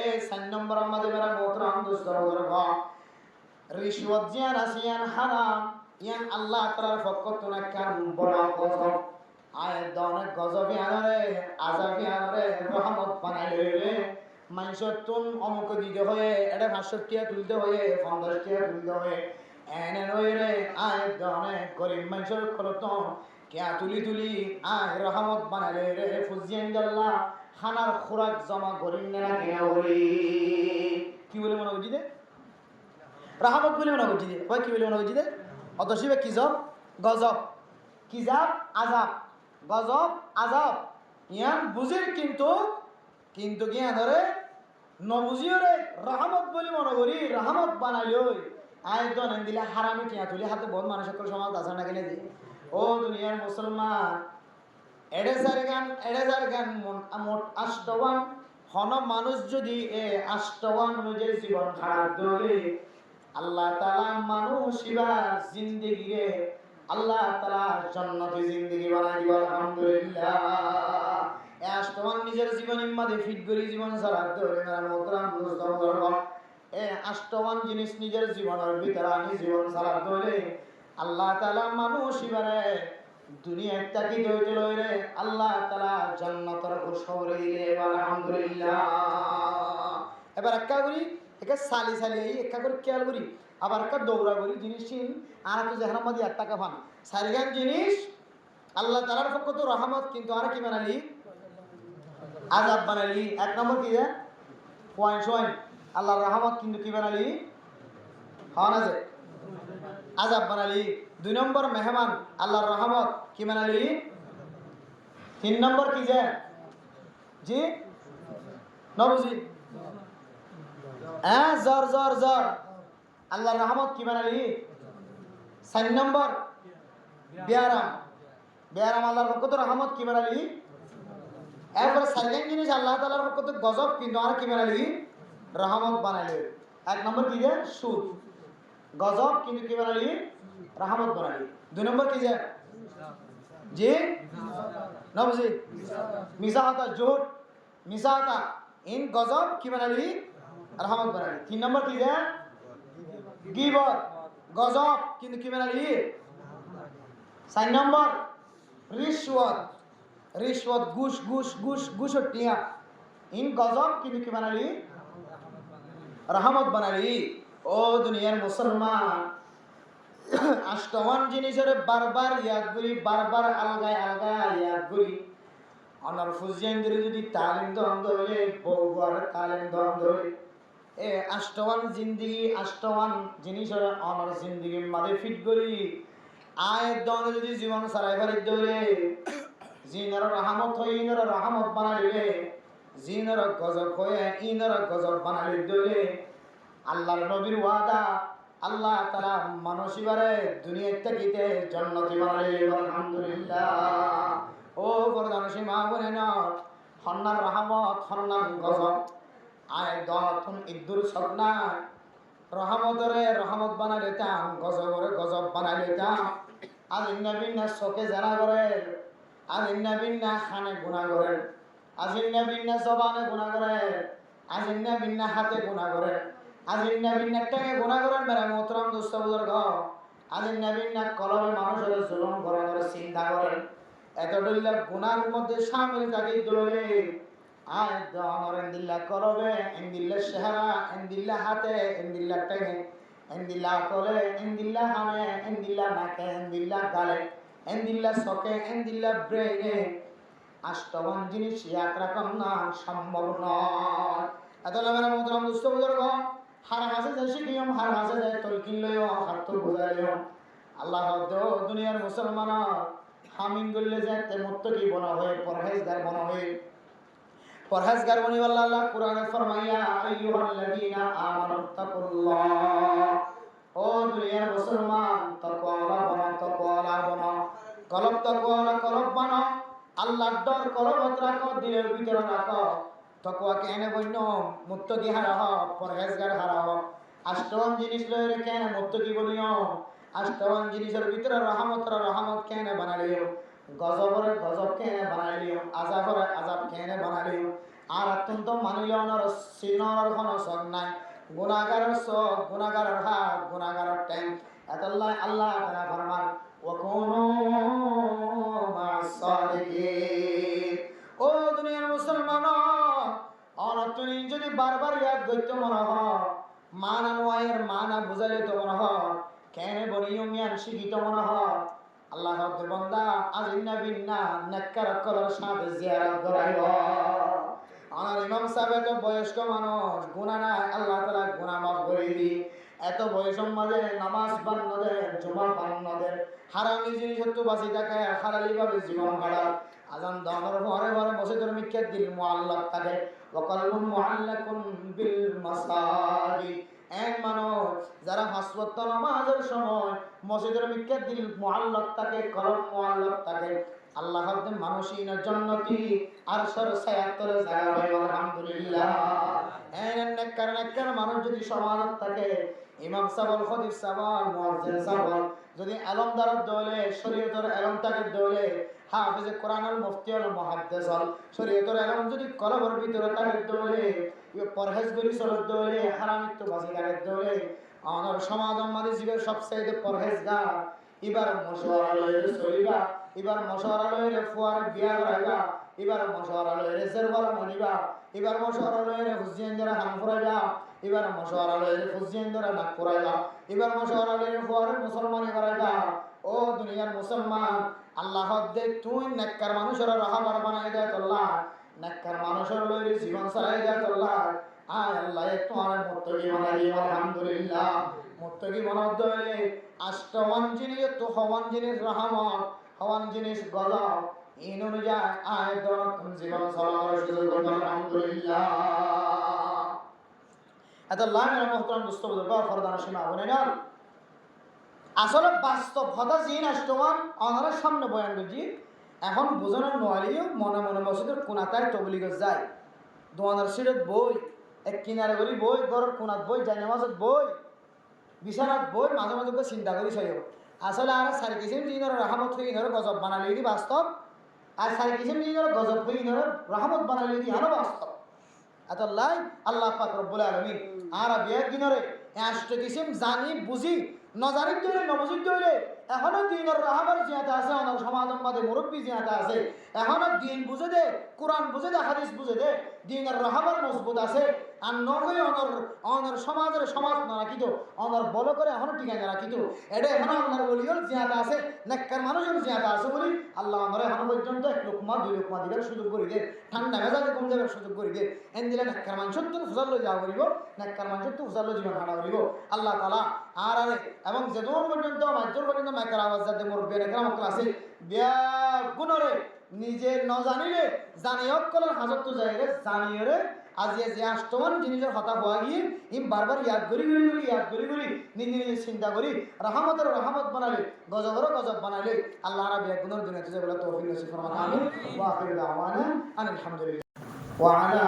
A: এই 4 নম্বর আমাদের মেরা মোহতরম দোস্তর রিশওয়াত জিয়ান আসিয়ান হারাম ইয়ান আল্লাহ তাআলার পক্ষ থেকে কান বড় গজব আয়াত দানে গজব আনরে আযাব আনরে রহমত বানাইলে রে মানুষের তুন অমুক দিতে হয়ে এটা 500 টাকা তুলতে হয়ে 50 টাকা তুলতে হয়ে এনে নইরে আয়াত দানে গরিব মানুষের কলতন কেয়া তুলি আয় রহমত বানাইলে রে ফুজিয়ান আল্লাহ খানার খোরাক জমা করিন না কেয়া বলি কি বলে মনে বুঝি দে রহমত বলে মনে বুঝি দে ভাই কি বলে মনে বুঝি দে অতসিবে কি জব গজব কি যাব আযাব গজব আজাব ইয়ান বুঝির কিন্তু কিন্তু গিয়া ধরে নবুঝিও রে রহমত বলি মনে করি রহমত বানাইলই আয় দন দিলে হারামি টিয়া তুলি হাতে বহুত মানুষ সকল সমাজ আছে না কিনে দি ও দুনিয়ার মুসলমান এড়ে গান মোট আষ্টবান হন মানুষ যদি আষ্টবান অনুযায়ী জীবন খারাপ ধরে আল্লাহ তাআলা মানুষ ইবার জিন্দেগি রে আল্লাহ তাআলা জান্নাতি জিন্দেগি বানাই দিব আলহামদুলিল্লাহ আষ্টবান নিজের জীবন ইম্মাদে ফিট করি জীবন সারা ধরে না মোহতরাম মুস্তাফা আষ্টবান জিনিস নিজের জীবনের ভিতরে আনি জীবন সারা ধরে আল্লাহ তাআলা মানুষ ইবারে দুনিয়া তাকি দইতে লইরে আল্লাহ তাআলা জান্নাতের খুশখবর দিলে আলহামদুলিল্লাহ এবার একটা করি একা সালি এই একটা করে খেয়াল করি আবার একটা দৌড়া করি জিনিস চিন আর তো যেখানে মধ্যে 1 টাকা পান সারিগান জিনিস আল্লাহ তাআলার পক্ষ তো রহমত কিন্তু আর কি বানালি আযাব বানালি 1 নম্বর কি যায় পয়েন্ট আল্লাহর রহমত কিন্তু কি বানালি হওয়া না যায় আযাব বানালি 2 নম্বর মেহমান আল্লাহর রহমত কি বানালি 3 নম্বর কি যায় জি নবজি জ্বর আল্লাহর রহমত কি বানালি 4 নম্বর বিয়ারাম আল্লাহর পক্ষ তো রহমত কি বানালি এরপরে সাইলেন জিনিস আল্লাহ তাআলার পক্ষ তো গজব কিন্তু আর কি বানালি রহমত বানাইলে 1 নম্বর কি যায় সুদ গজব কিন্তু কি বানালি রহমত বানালি 2 নম্বর কি যায় জি নবজি মিসাহাতা জোট মিসাহাতা ইন গজব কি বানালি রহমত বানালি 3 নম্বর কি যায় গীবত গজব কিন্তু কি বানালি 4 নম্বর রিশওয়াত ঘুষ টিয়া ইন গজব কিন্তু কি বানালি রহমত বানালি ও দুনিয়ার মুসলমান আষ্টমান জিনিসের বারবার ইয়াদ করি বারবার আলগায় ইয়াদ করি অনার ফুজিয়ানদের যদি তালিম দ্বন্দ্ব হলে বহুবার তালিম দ্বন্দ্ব হলে আষ্টমান জিন্দিগি আষ্টমান জিনিসের অনার জিন্দিগির মাঝে ফিট করি আয়ের দ্বন্দ্ব যদি জীবন সারাই ফারি ধরে জিনের রহমত হয়ে ইনের রহমত বানাইলে জিনের গজব হয়ে ইনের গজব বানাইলে ধরে আল্লাহর নবীর ওয়াদা আল্লাহ তাআলা মানসিবারে দুনিয়া থেকে জান্নাতি বানাইলে আলহামদুলিল্লাহ ও বরদান সীমা বনে না হন্নার রহমত হন্নার গজব আয় দনতুন ইদ্দুর সবনা রহমতরে রহমত বানাইলে তাম গজবরে গজব বানাইলে তাম আজ নবীনা শোকে জানা করে আজ নবীনা খানে গুনাহ করে আজ নবীনা জবানে গুনাহ করে আজ নবীনা হাতে গুনাহ করে আজ নবীনা টাকে গুনাহ করেন মেরা মোহতরম দোস্ত বুজুর্গ আজ নবীনা কলমে মানুষের জুলুম করার চিন্তা করেন এতদুল্লাহ গুনার মধ্যে শামিল থাকি দলে আয় দনর ইন্দিল্লাহ কলবে ইন্দিল্লাহ চেহারা ইন্দিল্লাহ হাতে ইন্দিল্লাহ টাকে ইন্দিল্লাহ কলে ইন্দিল্লাহ হানে ইন্দিল্লাহ নাকে ইন্দিল্লাহ গালে ইন্দিল্লাহ চকে ইন্দিল্লাহ ব্রেনে আষ্টমান জিনিস এক রকম না সম্ভব নয় এতলা মেরা মোহতরম দোস্ত বুজুর্গ হার হাসে যায় শিখিয়ম হার হাসে যায় তলকিন লইও হাত তো বুঝাইও আল্লাহ দুনিয়ার মুসলমান হামিন করলে যে মুত্তাকি বনা হয়ে পরহেজগার বনি আল্লাহ কুরআনে ফরমাইয়া আইয়ুহাল্লাযীনা আমানু তাকুল্লাহ ও দুনিয়ার মুসলমান তাকওয়ালা বনা কলব বানো আল্লাহর ডর কলবত রাখো দিলের ভিতরে রাখো তাকওয়া কেন বইন মুত্তাকি হারা হ পরহেজগার হারা হ আষ্টম জিনিস লয়ে কেন মুত্তাকি বলিও আষ্টম জিনিসের ভিতরে রহমত কেন বানালিও গজবরে গজব কেন বানালিও আযাবরে আযাব কেন বানালিও আর অত্যন্ত মানিল অনর সিনর কোন সব নাই গুনাহগারের সব গুনাহগারের হাত গুনাহগারের ট্যাঙ্ক আল্লাহ তাআলা ফরমান ওয়া কুনু মা'আস সালিহিন ও দুনিয়ার মুসলমান তুমি যদি বারবার ইয়াদ করতে মনে হয় মানা নোয়ের মানা বুঝালে তো মনে হয় কেন বলিও মিয়ান শিখিত মনে হয় আল্লাহ রাব্বুল বান্দা আজিন্না বিন্না নাক্কার কলার সাথে জিয়ারত করাইব আমার ইমাম সাহেব তো বয়স্ক মানুষ গুনাহ না আল্লাহ তাআলা গুনাহ মাফ করে দি এত বয়সের মাঝে নামাজ বান্নদের জমা বান্নদের হারামি জিনিস একটু বাঁচি থাকে হারালি ভাবে জীবন কাটার আজান দাওয়ার পরে পরে মসজিদের মিক্কে দিল মুআল্লাক থাকে ওয়াকালবুন মুআল্লাকুন বিল মাসাজিদ এক মানুষ যারা পাঁচ ওয়াক্ত নামাজের সময় মসজিদের মিক্কে দিল মুআল্লাক থাকে কলম মুআল্লাক থাকে আল্লাহ একদিন মানুষিন জান্নাতি আরশের ছায়ার তলে জায়গা পায় আলহামদুলিল্লাহ এর নেককার মানুষ যদি সমাজত থাকে ইমাম সাহেব খতিব সাহেব মুয়াজ্জিন সাহেব যদি আলমদার দলে শরীয়তের আলম থাকে দলে হাফেজে কোরআনুল মুফতি আল মুহাদ্দিস শরীয়তের আলম যদি কলবের ভিতরে থাকে দলে পরহেজগারি চলত দলে হারামিত্ব বাজি থাকে দলে আমার সমাজ আমাদের জীবের সবচেয়ে পরহেজগার এবার মশওয়ারা লয়ে চলিবা এবার মশওয়ারা লয়ে ফুয়ার বিয়া করাইবা এবার মশওয়ারা লয়ে রেজার্ভার মনিবা এবার মশওয়ারা লয়ে হুজিয়ানদের হাম ফুরাইবা এবার মশওয়ারা লয়ে হুজিয়ানদের নাক ফুরাইবা এবার মশওয়ারা লয়ে ফুয়ার মুসলমানি করাইবা ও দুনিয়ার মুসলমান আল্লাহ দে তুই নেককার মানুষের রাহবার বানাই দেয় আল্লাহ নেককার মানুষের লয়ে জীবন চালাই দেয় আল্লাহ আয় আল্লাহ একটু আমার মুত্তাকি বানাই দিও আলহামদুলিল্লাহ মুত্তাকি বানাই দলে আষ্টওয়ান জিনিস তো হওয়ান জিনিস রহমত হওয়ান জিনিস গজব ইন অনুযায়ী আয় দরক জীবন চালানোর সুযোগ আলহামদুলিল্লাহ এত লামের মুহতারাম দোস্ত বুজুর্গ ফরদানা শোনা বলেনা আসলে বাস্তব কথা জিন আষ্টওয়ান অনার সামনে বয়ান করছি এখন বোঝানোর নোয়ালিও মনে মনে মসজিদের কোনাতায় তবলিগ যায় দোয়ানার সিরত বই এক কিনারে করি বই ঘরের কোনাত বই জায়নামাজত বই বিছানাত বই মাঝে মাঝে চিন্তা করি চাইও আসলে আর সারি কিসিম জিনের রহমত হয়ে ইনর গজব বানালি দি বাস্তব আর সারি কিসিম জিনের গজব হয়ে ইনর রহমত বানালি দি আরো বাস্তব আল্লাহ আল্লাহ পাক রব্বুল আলামিন আর বিয়ার দিনরে আষ্ট কিসিম জানি বুঝি নজানি দইলে নবুঝি দইলে এখনো দিনের রাহাবার জিয়াতা আছে অনার সমাজের মাঝে মুরব্বী জিয়াতা আছে এখনো দিন বুঝে দে কোরআন বুঝে দে হাদিস বুঝে দে দিনের রাহাবার মজবুত আছে আর নগই অনর সমাজের সমাজ না রাখিত অনর বল করে এখনো টিকায় রাখিত এটা এখনো আপনার বলিওর জিয়াতা আছে নেককার মানুষের জিয়াতা আছে বলি আল্লাহ আমার এখনো পর্যন্ত এক লোকমা দুই লোকমা দিবার সুযোগ করে দে ঠান্ডা মেজাজে কম যাবার সুযোগ করে দে এন দিলে নেককার মানুষের তো ফুসাল লই যাওয়া করিব নেককার মানুষের তো ফুসাল লই জীবন হাঁটা করিব আল্লাহ তাআলা আর আরে এবং যেদূর পর্যন্ত মাঝদূর পর্যন্ত মাইকার আওয়াজ যাতে মুরব্বী নেকরাম ক্লাসে বিয়া গুণরে নিজে ন জানিলে জানিয়ক কলার হাজত তো যায় রে জানিয়ে রে আজি যে আষ্টমান জিনিসের কথা হওয়া গিয়ে ইম বারবার ইয়াদ করি নিজে নিজে চিন্তা করি রহমতের রহমত বানালে গজবেরও গজব বানালে আল্লাহ রাব্বি গুণর দুনিয়াতে যে বলে তৌফিক নসিব ফরমান আমিন ওয়া আখিরু দাওয়ানা আলহামদুলিল্লাহ ওয়া আলা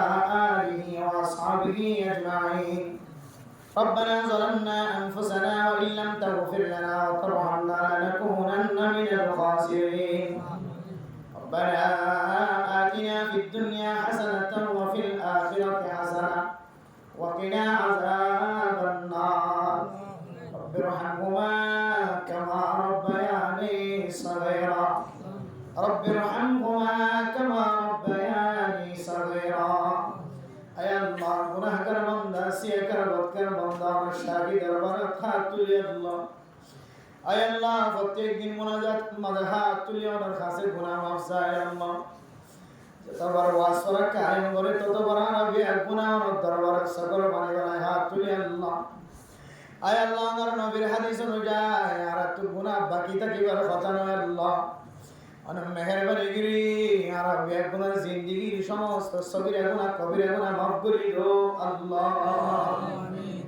A: আলিহি ওয়া আসহাবিহি আজমাইন ربنا ظلمنا أنفسنا وإن لم تغفر لنا وترحمنا لنكونن من الخاسرين ربنا آتنا في الدنيا حسنة وفي الآخرة حسنة وقنا عذاب النار رب ارحمهما كما ربياني صغيرا رب ارحمهما كما ربياني صغيرا اے اللہ گناہ کر بندہ سیہ کر بد کر بندہ مشاہی دربارت ہاتھ تلی اللہ اے اللہ فتح دن مناجات مدہات تلی اور درخواست گناہ مفزا اے اللہ جتبر واسورہ کائم گرے تو برانا بھی گناہ اور دربارت سکر بنے بنائے ہاتھ تلی اللہ اے اللہ انگر نبیر حدیث نجائے یارت تو گناہ باقی تکی بر ختنو اے اللہ অনেক মেহেরবানি গিরি আর বেগুনার জিন্দেগির সমস্ত সগীরা গুনাহ কবিরা গুনাহ মাফ করে দাও আল্লাহ আমিন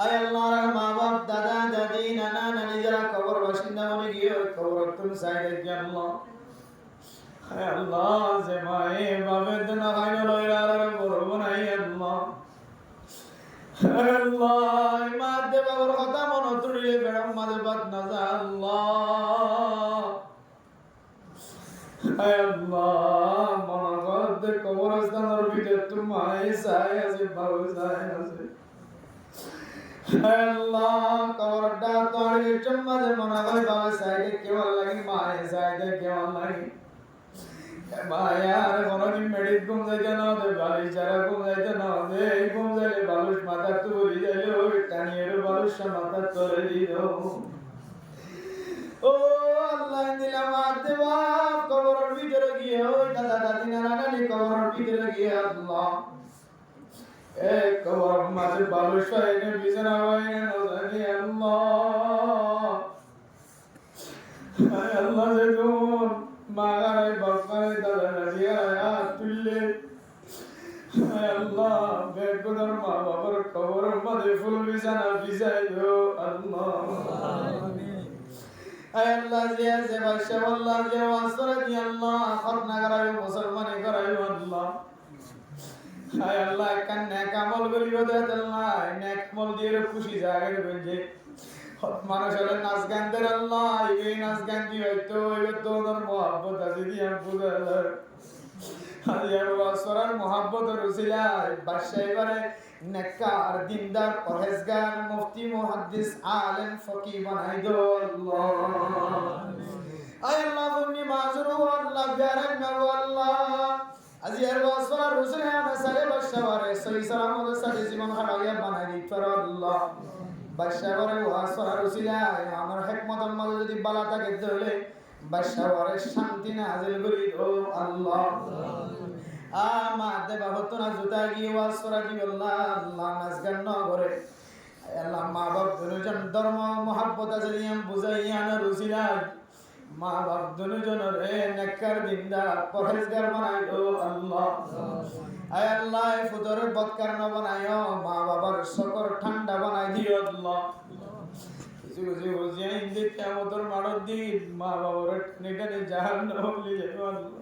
A: আয় আল্লাহর মা বাপ দাদা দাদি নানা নানি যারা কবর বাসিন্দা বনে গিয়ে কবর তুমি সাইডে দিয়ে আল্লাহ আয় আল্লাহ যে মায়ে বাবার জন্য খাইনো লইরা আর বড় বানাই আল্লাহ আল্লাহ মা দে বাবার কথা মনে তুলিয়ে বেড়াম মাঝে বাদ না যা আল্লাহ আয় আল্লাহ মনাগত কবরস্থানের ভিতরে তোমায় চাই আছে বাবু চাই আছে আয় আল্লাহ কবরটা তোর চম্মাজে মনাগত বাবু চাই কেমন লাগে মায়ে চাই কেমন লাগে মায়ার কোনদিন মেডিক ঘুম যাইতে না দে বালিশ যারা ঘুম যাইতে না দে ঘুম যাইলে বালুশ মাথার তুলি যাইলে ওই টানিয়ে বালুশ মাথার তোলে দিল ও আল্লাহ দিলাম আতে বাপ কবরের ভিতরে গিয়ে ওই দাদা দাদি নানা নানি কবরের ভিতরে গিয়ে আল্লাহ এক কবর মাঝে বালুশ পাইনে বিছানা পাইনে নজানি আল্লাহ আয় আল্লাহ যেমন মাগারে বাপারে দাদা দাদিয়া তুললে আয় আল্লাহ বেগুনার মা বাবার কবর মাঝে ফুল বিছানা বিছাই দিও আল্লাহ আয় আল্লাহ জিয়া যে বাদশা আল্লাহ যে ওয়াসরা দি আল্লাহ খতনা করাইও মুসলমানি করাইও আল্লাহ আয় আল্লাহ কান নেক আমল করিব দে আল্লাহ নেক আমল দিয়ে খুশি জায়গায় বলছে মানুষ হলে নাচ গান দেন আল্লাহ এই নাচ গান দিয়ে হয়তো তোর মহব্বত আছে দিয়ে বুঝা হাজিয়ার ওয়াসরার মহব্বতের উসিলায় বাদশা এবারে নেককার দিনদার পরহেজগার মুফতি মুহাদ্দিস আলেম ফকি বানাই দো আল্লাহ আয় আল্লাহ তুমি মাজরু আল্লাহ বিয়ারান মারু আল্লাহ আজিয়ার ওয়াসরার উসিলায় আমরা সালে বাদশারে সহি সালামত সাথে জীবন হারাইয়া বানাই দিত আল্লাহ বাদশারে ওয়াসরার উসিলায় আমার হিকমতের মাঝে যদি বালা থাকে তাহলে বাদশারে শান্তি নাজিল করি দো আল্লাহ আমাদের বাবত না জুতা গিয়ে ওয়াজ করা কি আল্লাহ আল্লাহ নাচ গান না করে আল্লাহ মা বাপ দুজন ধর্ম মহব্বত আছে নিয়ম বুঝাইয়া না রুসিলা মা বাপ দুজনের নেককার দিনদার পরহেজগার বানাই দো আল্লাহ আয় আল্লাহ ফুদরের বদকার না বানাইও মা বাবার সকর ঠান্ডা বানাই দিও আল্লাহ কিছু কিছু বুঝিয়া ইন্দির কিয়ামতের মানব দিন মা বাবার নেটানে জাহান্নাম হলি যাবে আল্লাহ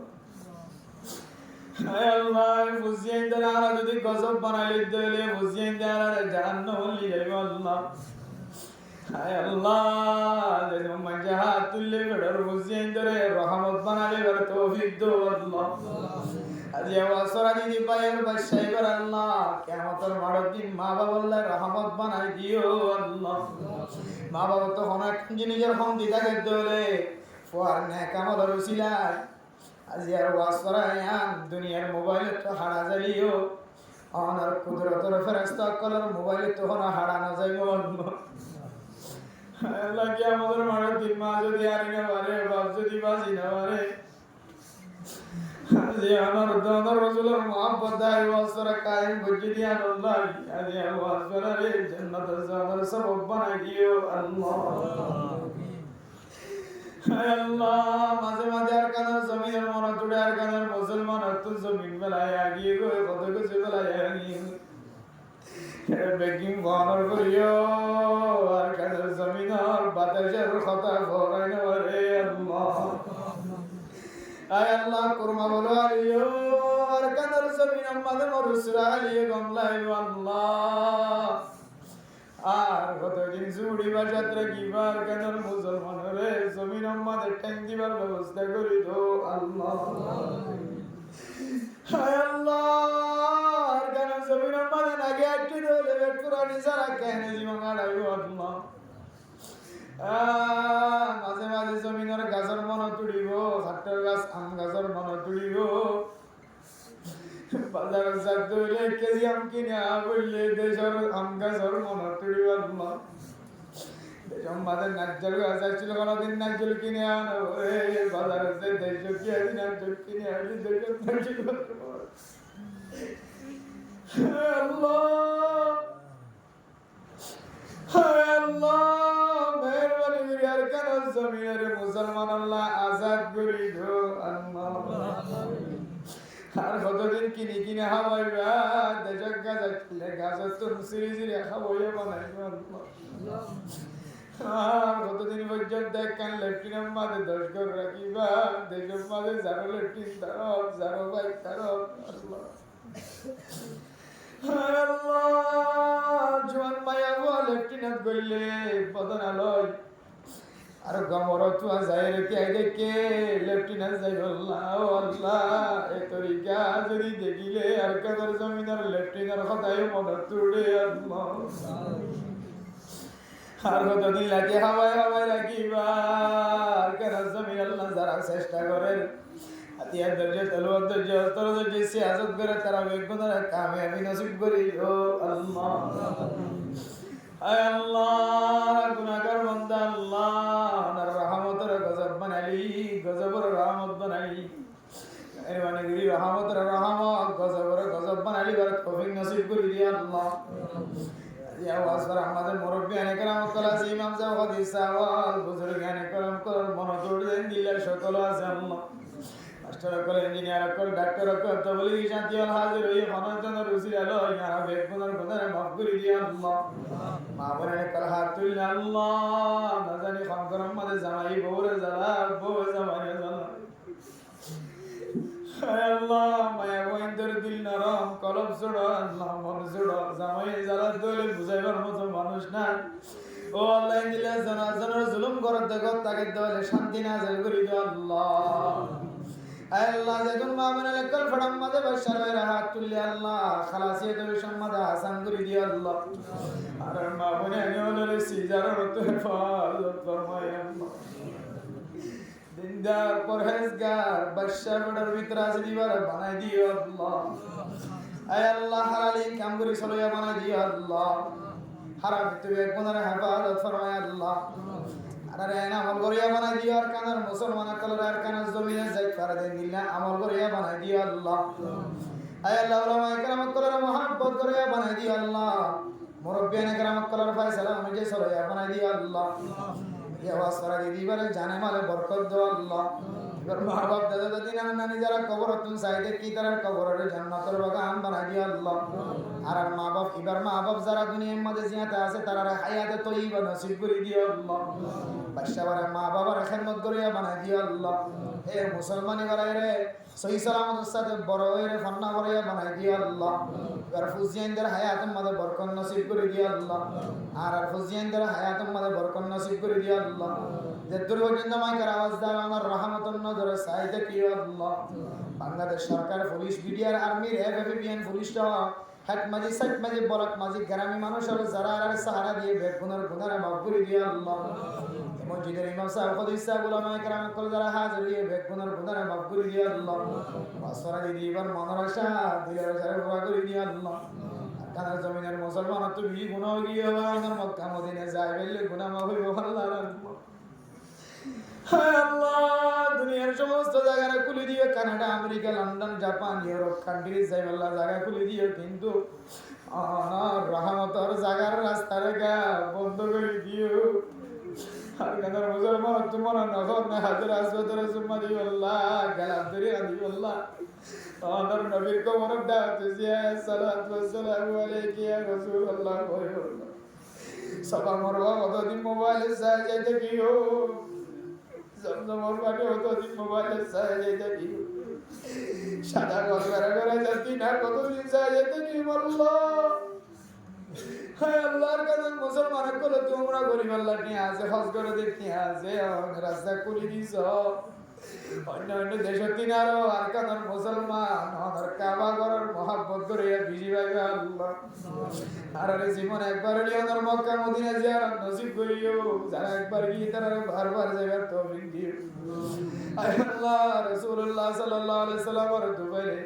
A: আয় আল্লাহ বুঝিয়ে দেনা যদি গজব বানাইলে দিলে বুঝিয়ে দেনা জাহান্নাম হলি যাবে আল্লাহ আয় আল্লাহ যেন মজাহাত তুললে বেড়ার বুঝিয়ে ধরে রহমত বানালে বেড়ে তৌফিক দো আল্লাহ আজ ওয়াসরা দিদি পায়ের বাদশাহ কর আল্লাহ কিয়ামতের মানব দিন মা বাবা আল্লাহ রহমত বানাই দিও আল্লাহ মা বাবা তো অনেক নিজের হম দিদাকে দলে ফোয়ার নেক আমলের উসিলায় আজি আর ওয়াসরা আয়ান দুনিয়ার মোবাইলে তো হারা যাইও অনার কুদরতের ফেরেশতা কলর মোবাইলে তো হারা না যাইব আল্লাহ কি আমাদের মারা দিন মা যদি আরি না পারে বাপ যদি বাজি না পারে আজি আমার দোনোর রাসূলের মুহাব্বত দাই ওয়াসরা কায়েম বুঝি দিয়া আল্লাহ আজি আর ওয়াসরা রে জান্নাতের জানার সবব বানাই দিও আল্লাহ আয় আল্লাহ মাঝে মাঝে আর কানার জমিনের মনে জুড়ে আর কানার মুসলমান তো জমিন বেলায় আগিয়ে গিয়ে কত কিছু বেলায় আগিয়ে বেকিং বানার করিও আর কানার জমিনের বাতাসের কথা ভরাই না রে আল্লাহ আয় আল্লাহ কুরমা বলো আলিও আর কানার জমিন আমাদে মরুসরা আলিয়ে গমলাই আল্লাহ আর কতদিন জুড়ি বা যাত্রা কিবার কেন মুসলমানের জমিন আমাদের ট্যাং দিবার ব্যবস্থা করি তো আল্লাহ হায় আল্লাহ কেন জমিন আমাদের আগে আটকে ধরে পুরানি সারা কেন জীবন আড়াইব আল্লাহ মাঝে মাঝে জমিনের গাছের মন তুলিব খাটের গাছ আম গাছের মন তুলিব বাজার যাতে হইলে কেজি আম কিনে বললে দেশের আম গাছের মন তুলিব আল্লাহ দেশের মাঝে নাজ্জল গাছ আসছিল কোনোদিন নাজ্জল কিনে আনো বাজারে যে দেশ কি আছি নাজ্জল কিনে আনি দেশের নাজ্জল আল্লাহ আল্লাহ মেহরবানি করে আর কেন জমিনের মুসলমান আল্লাহ আজাদ করে দো আল্লাহ আর কতদিন কিনে কিনে খাওয়াইবা দেশক গাছ আসলে গাছ তো সিঁড়ি সিঁড়ি খাওয়াইয়া বানাইবা আর কতদিন পর্যন্ত একখান লেফটিনের মাঝে 10 ঘর রাখিবা দেশের মাঝে যারো লেফটিন তারক যারো ভাই তারক আল্লাহ জোয়ান মায়া গোয়া লেফটিনেন্ট গইলে বদনালয় আর গমর তুয়া যায় রেখে আইলে কে লেফটিনেন্ট যাই বললা ও আল্লাহ এ তরিকা যদি দেখিলে আর কাদের জমিনের লেফটিনের কথাই মনে তুড়ে আল্লাহ আর কতদিন লাগে হাওয়ায় হাওয়ায় রাখিবা আর কাদের জমিন আল্লাহ যারা চেষ্টা করেন হাতিয়ার ধৈর্য তলোয়ার ধৈর্য অস্ত্র ধৈর্য সিয়াসত করে তারা বেগুনের কামিয়াবি নসিব করি ও আল্লাহ আয় আল্লাহ গুনাহগার বান্দা আল্লাহ আপনার রহমতের গজব বানালি গজবের রহমত বানালি মেহরবানি করি রহমতের রহমত গজবের গজব গজব বানালি বার তৌফিক নসিব করে দিয়া আল্লাহ ইয়া ওয়াসবার আমাদের মুরব্বি আনেকরাম কলা যে ইমাম সাহেব হাদিস সাওয়াল বুজুর্গ আনেকরাম কল মনোযোগ দেন দিলে সকল আছে আল্লাহ মাস্টার কল ইঞ্জিনিয়ার কল ডাক্তার কল তবলিগি শান্তি আল হাজির হই ফনজন রুসি আলো ইয়া বেগুনার গুনার মাফ করে দিয়া আল্লাহ মা বলে কল হাত তুল আল্লাহ না জানি খানগরম মাঝে জামাই বউরে জ্বালা বউ জামাই জ্বালা আল্লাহ মায়া গোয়েন্দার দিল নরম কলব ছোড়ো আল্লাহ মন ছোড়ো জামাই জ্বালা দলে বুঝাইবার মতো মানুষ না ও আল্লাহ দিলে জনাজনের জুলুম করত দেখো তাকে দলে শান্তি নাযিল করে দাও আল্লাহ আল্লাহ যেদিন মা মনে লেকল ফড়াম মাঝে বসার হাত তুললে আল্লাহ খালাসিয়ে দেবে সম্মাদা আসান করে দিও আল্লাহ আর মা মনে আমি হলো সিজারের তো হেফাজত ফরমায় আল্লাহ দিনদার পরহেজগার বাদশার বড়ার ভিতরে আছে দিবার বানাই দিও আল্লাহ আয় আল্লাহ হালালি কামগুরি সলয়া বানাই দিও আল্লাহ হারাম তুমি গুনার হেফাজত ফরমায় আল্লাহ আর এনা আমল করিয়া বানাই দিও আর কানার মুসলমান কলর আর কানার জমিনে যাই করে দেন দিলা আমল করিয়া বানাই দিও আল্লাহ আয় আল্লাহ উলামা ইকরাম কলর মোহাব্বত করিয়া বানাই দিও আল্লাহ মুরব্বিয়ান ইকরাম কলর ফয়সালা অনুযায়ী সলয়া বানাই দিও আল্লাহ ইয়া ওয়াসরা দিবারে জানে মালে বরকত দাও আল্লাহ এবার মা বাপ দাদা দাদি নানা নানি যারা কবর তুন সাইডে কি তার কবরের জান্নাতের বাগান বানাই দিও আল্লাহ আর মা বাপ এবার মা বাপ যারা দুনিয়ার মধ্যে জিয়াতে আছে তারা হায়াতে তয়্যিবা নসিব করে দিও আল্লাহ বাদশাহরে মা বাবার খেদমত করিয়া বানাই দিও আল্লাহ এ মুসলমানি গলায় রে সহি সালামতের সাথে বড় হয়ে ফান্না করিয়া বানাই দিও আল্লাহ এবার ফুজিয়ানদের হায়াতের মধ্যে বরকত নসিব করে দিও আল্লাহ আর ফুজিয়ানদের হায়াতের মধ্যে বরকত নসিব করে দিও আল্লাহ যে দুর্গতিন্দা মাইকার আওয়াজ দাও আমার রহমতুন নজরে সাইতে কি আল্লাহ বাংলাদেশ সরকার পুলিশ বিডিআর আর্মির এফএফবিএন পুলিশটা হাট মাঝি সাইট মাঝি বলক মাঝি গ্রামী মানুষের যারা আর সাহারা দিয়ে বেগুনের গুনারে মাফ করে দিও আল্লাহ মসজিদের ইমাম সাহেব হাদিস সাহেব উলামা ইকরাম কল যারা হাজির দিয়ে বেগুনের গুনারে মাফ করে দিও আল্লাহ ওয়াসরা দিবার মনের আশা দিলের সারে পুরা করে দিও আল্লাহ কানার জমিনের মুসলমান তো বি গুনাহ গিয়ে আমার মক্কা মদিনা যায় বললে গুনাহ মাফ হইব আল্লাহ হায় আল্লাহ দুনিয়ার সমস্ত জায়গা খুলে দিও Canada America London Japan Europe country যাই আল্লাহ জায়গা খুলে দিও কিন্তু আর রহমতের জায়গার রাস্তা রেখা বন্ধ করে দিও আর কানার মুসলমান তোমার নজর না হাজির আসবে সুম্মা দিও আল্লাহ গালাত ধরে দিও আল্লাহ আমার নবীর কবর দাওয়াত জিয়া সালাতু ওয়াসসালামু আলাইহি ইয়া রাসূলুল্লাহ সবা মরওয়া কতদিন মোবাইলে সাহায্য দেখিও জমজমর পাটে কতদিন মোবাইলে সাহায্য দেখিও সাদা গজরা করে যাতি না কতদিন সাহায্য দেখিও আল্লাহ হায় আল্লাহর কাছে মুসলমানের কোলে তোমরা গরিব আল্লাহ নিয়ে আছে হজ করে দেখতে আছে রাস্তা খুলে দিছ অন্য অন্য দেশের তিনারও আর কানার মুসলমান আমার কাবা ঘরের মহাব্বত করে বিজি ভাইবে আল্লাহ আর জীবন একবার আমার মক্কা মদিনা জিয়ারত নসিব করিও যারা একবার গিয়ে তারা বারবার যাইবার তৌফিক দিও আয় আল্লাহ রাসূলুল্লাহ সাল্লাল্লাহু আলাইহি সাল্লাম আর দুবাইলে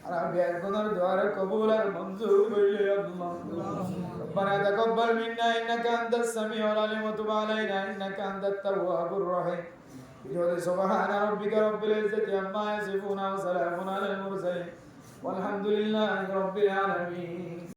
A: আর আমি একজনের দোয়ারে কবুল আর মঞ্জুর করিলে আল্লাহ ربنا تقبل منا انك انت السميع العليم وتب علينا انك انت التواب الرحيم سبحان ربك رب العزة عما يصفون وسلام على المرسلين والحمد لله رب العالمين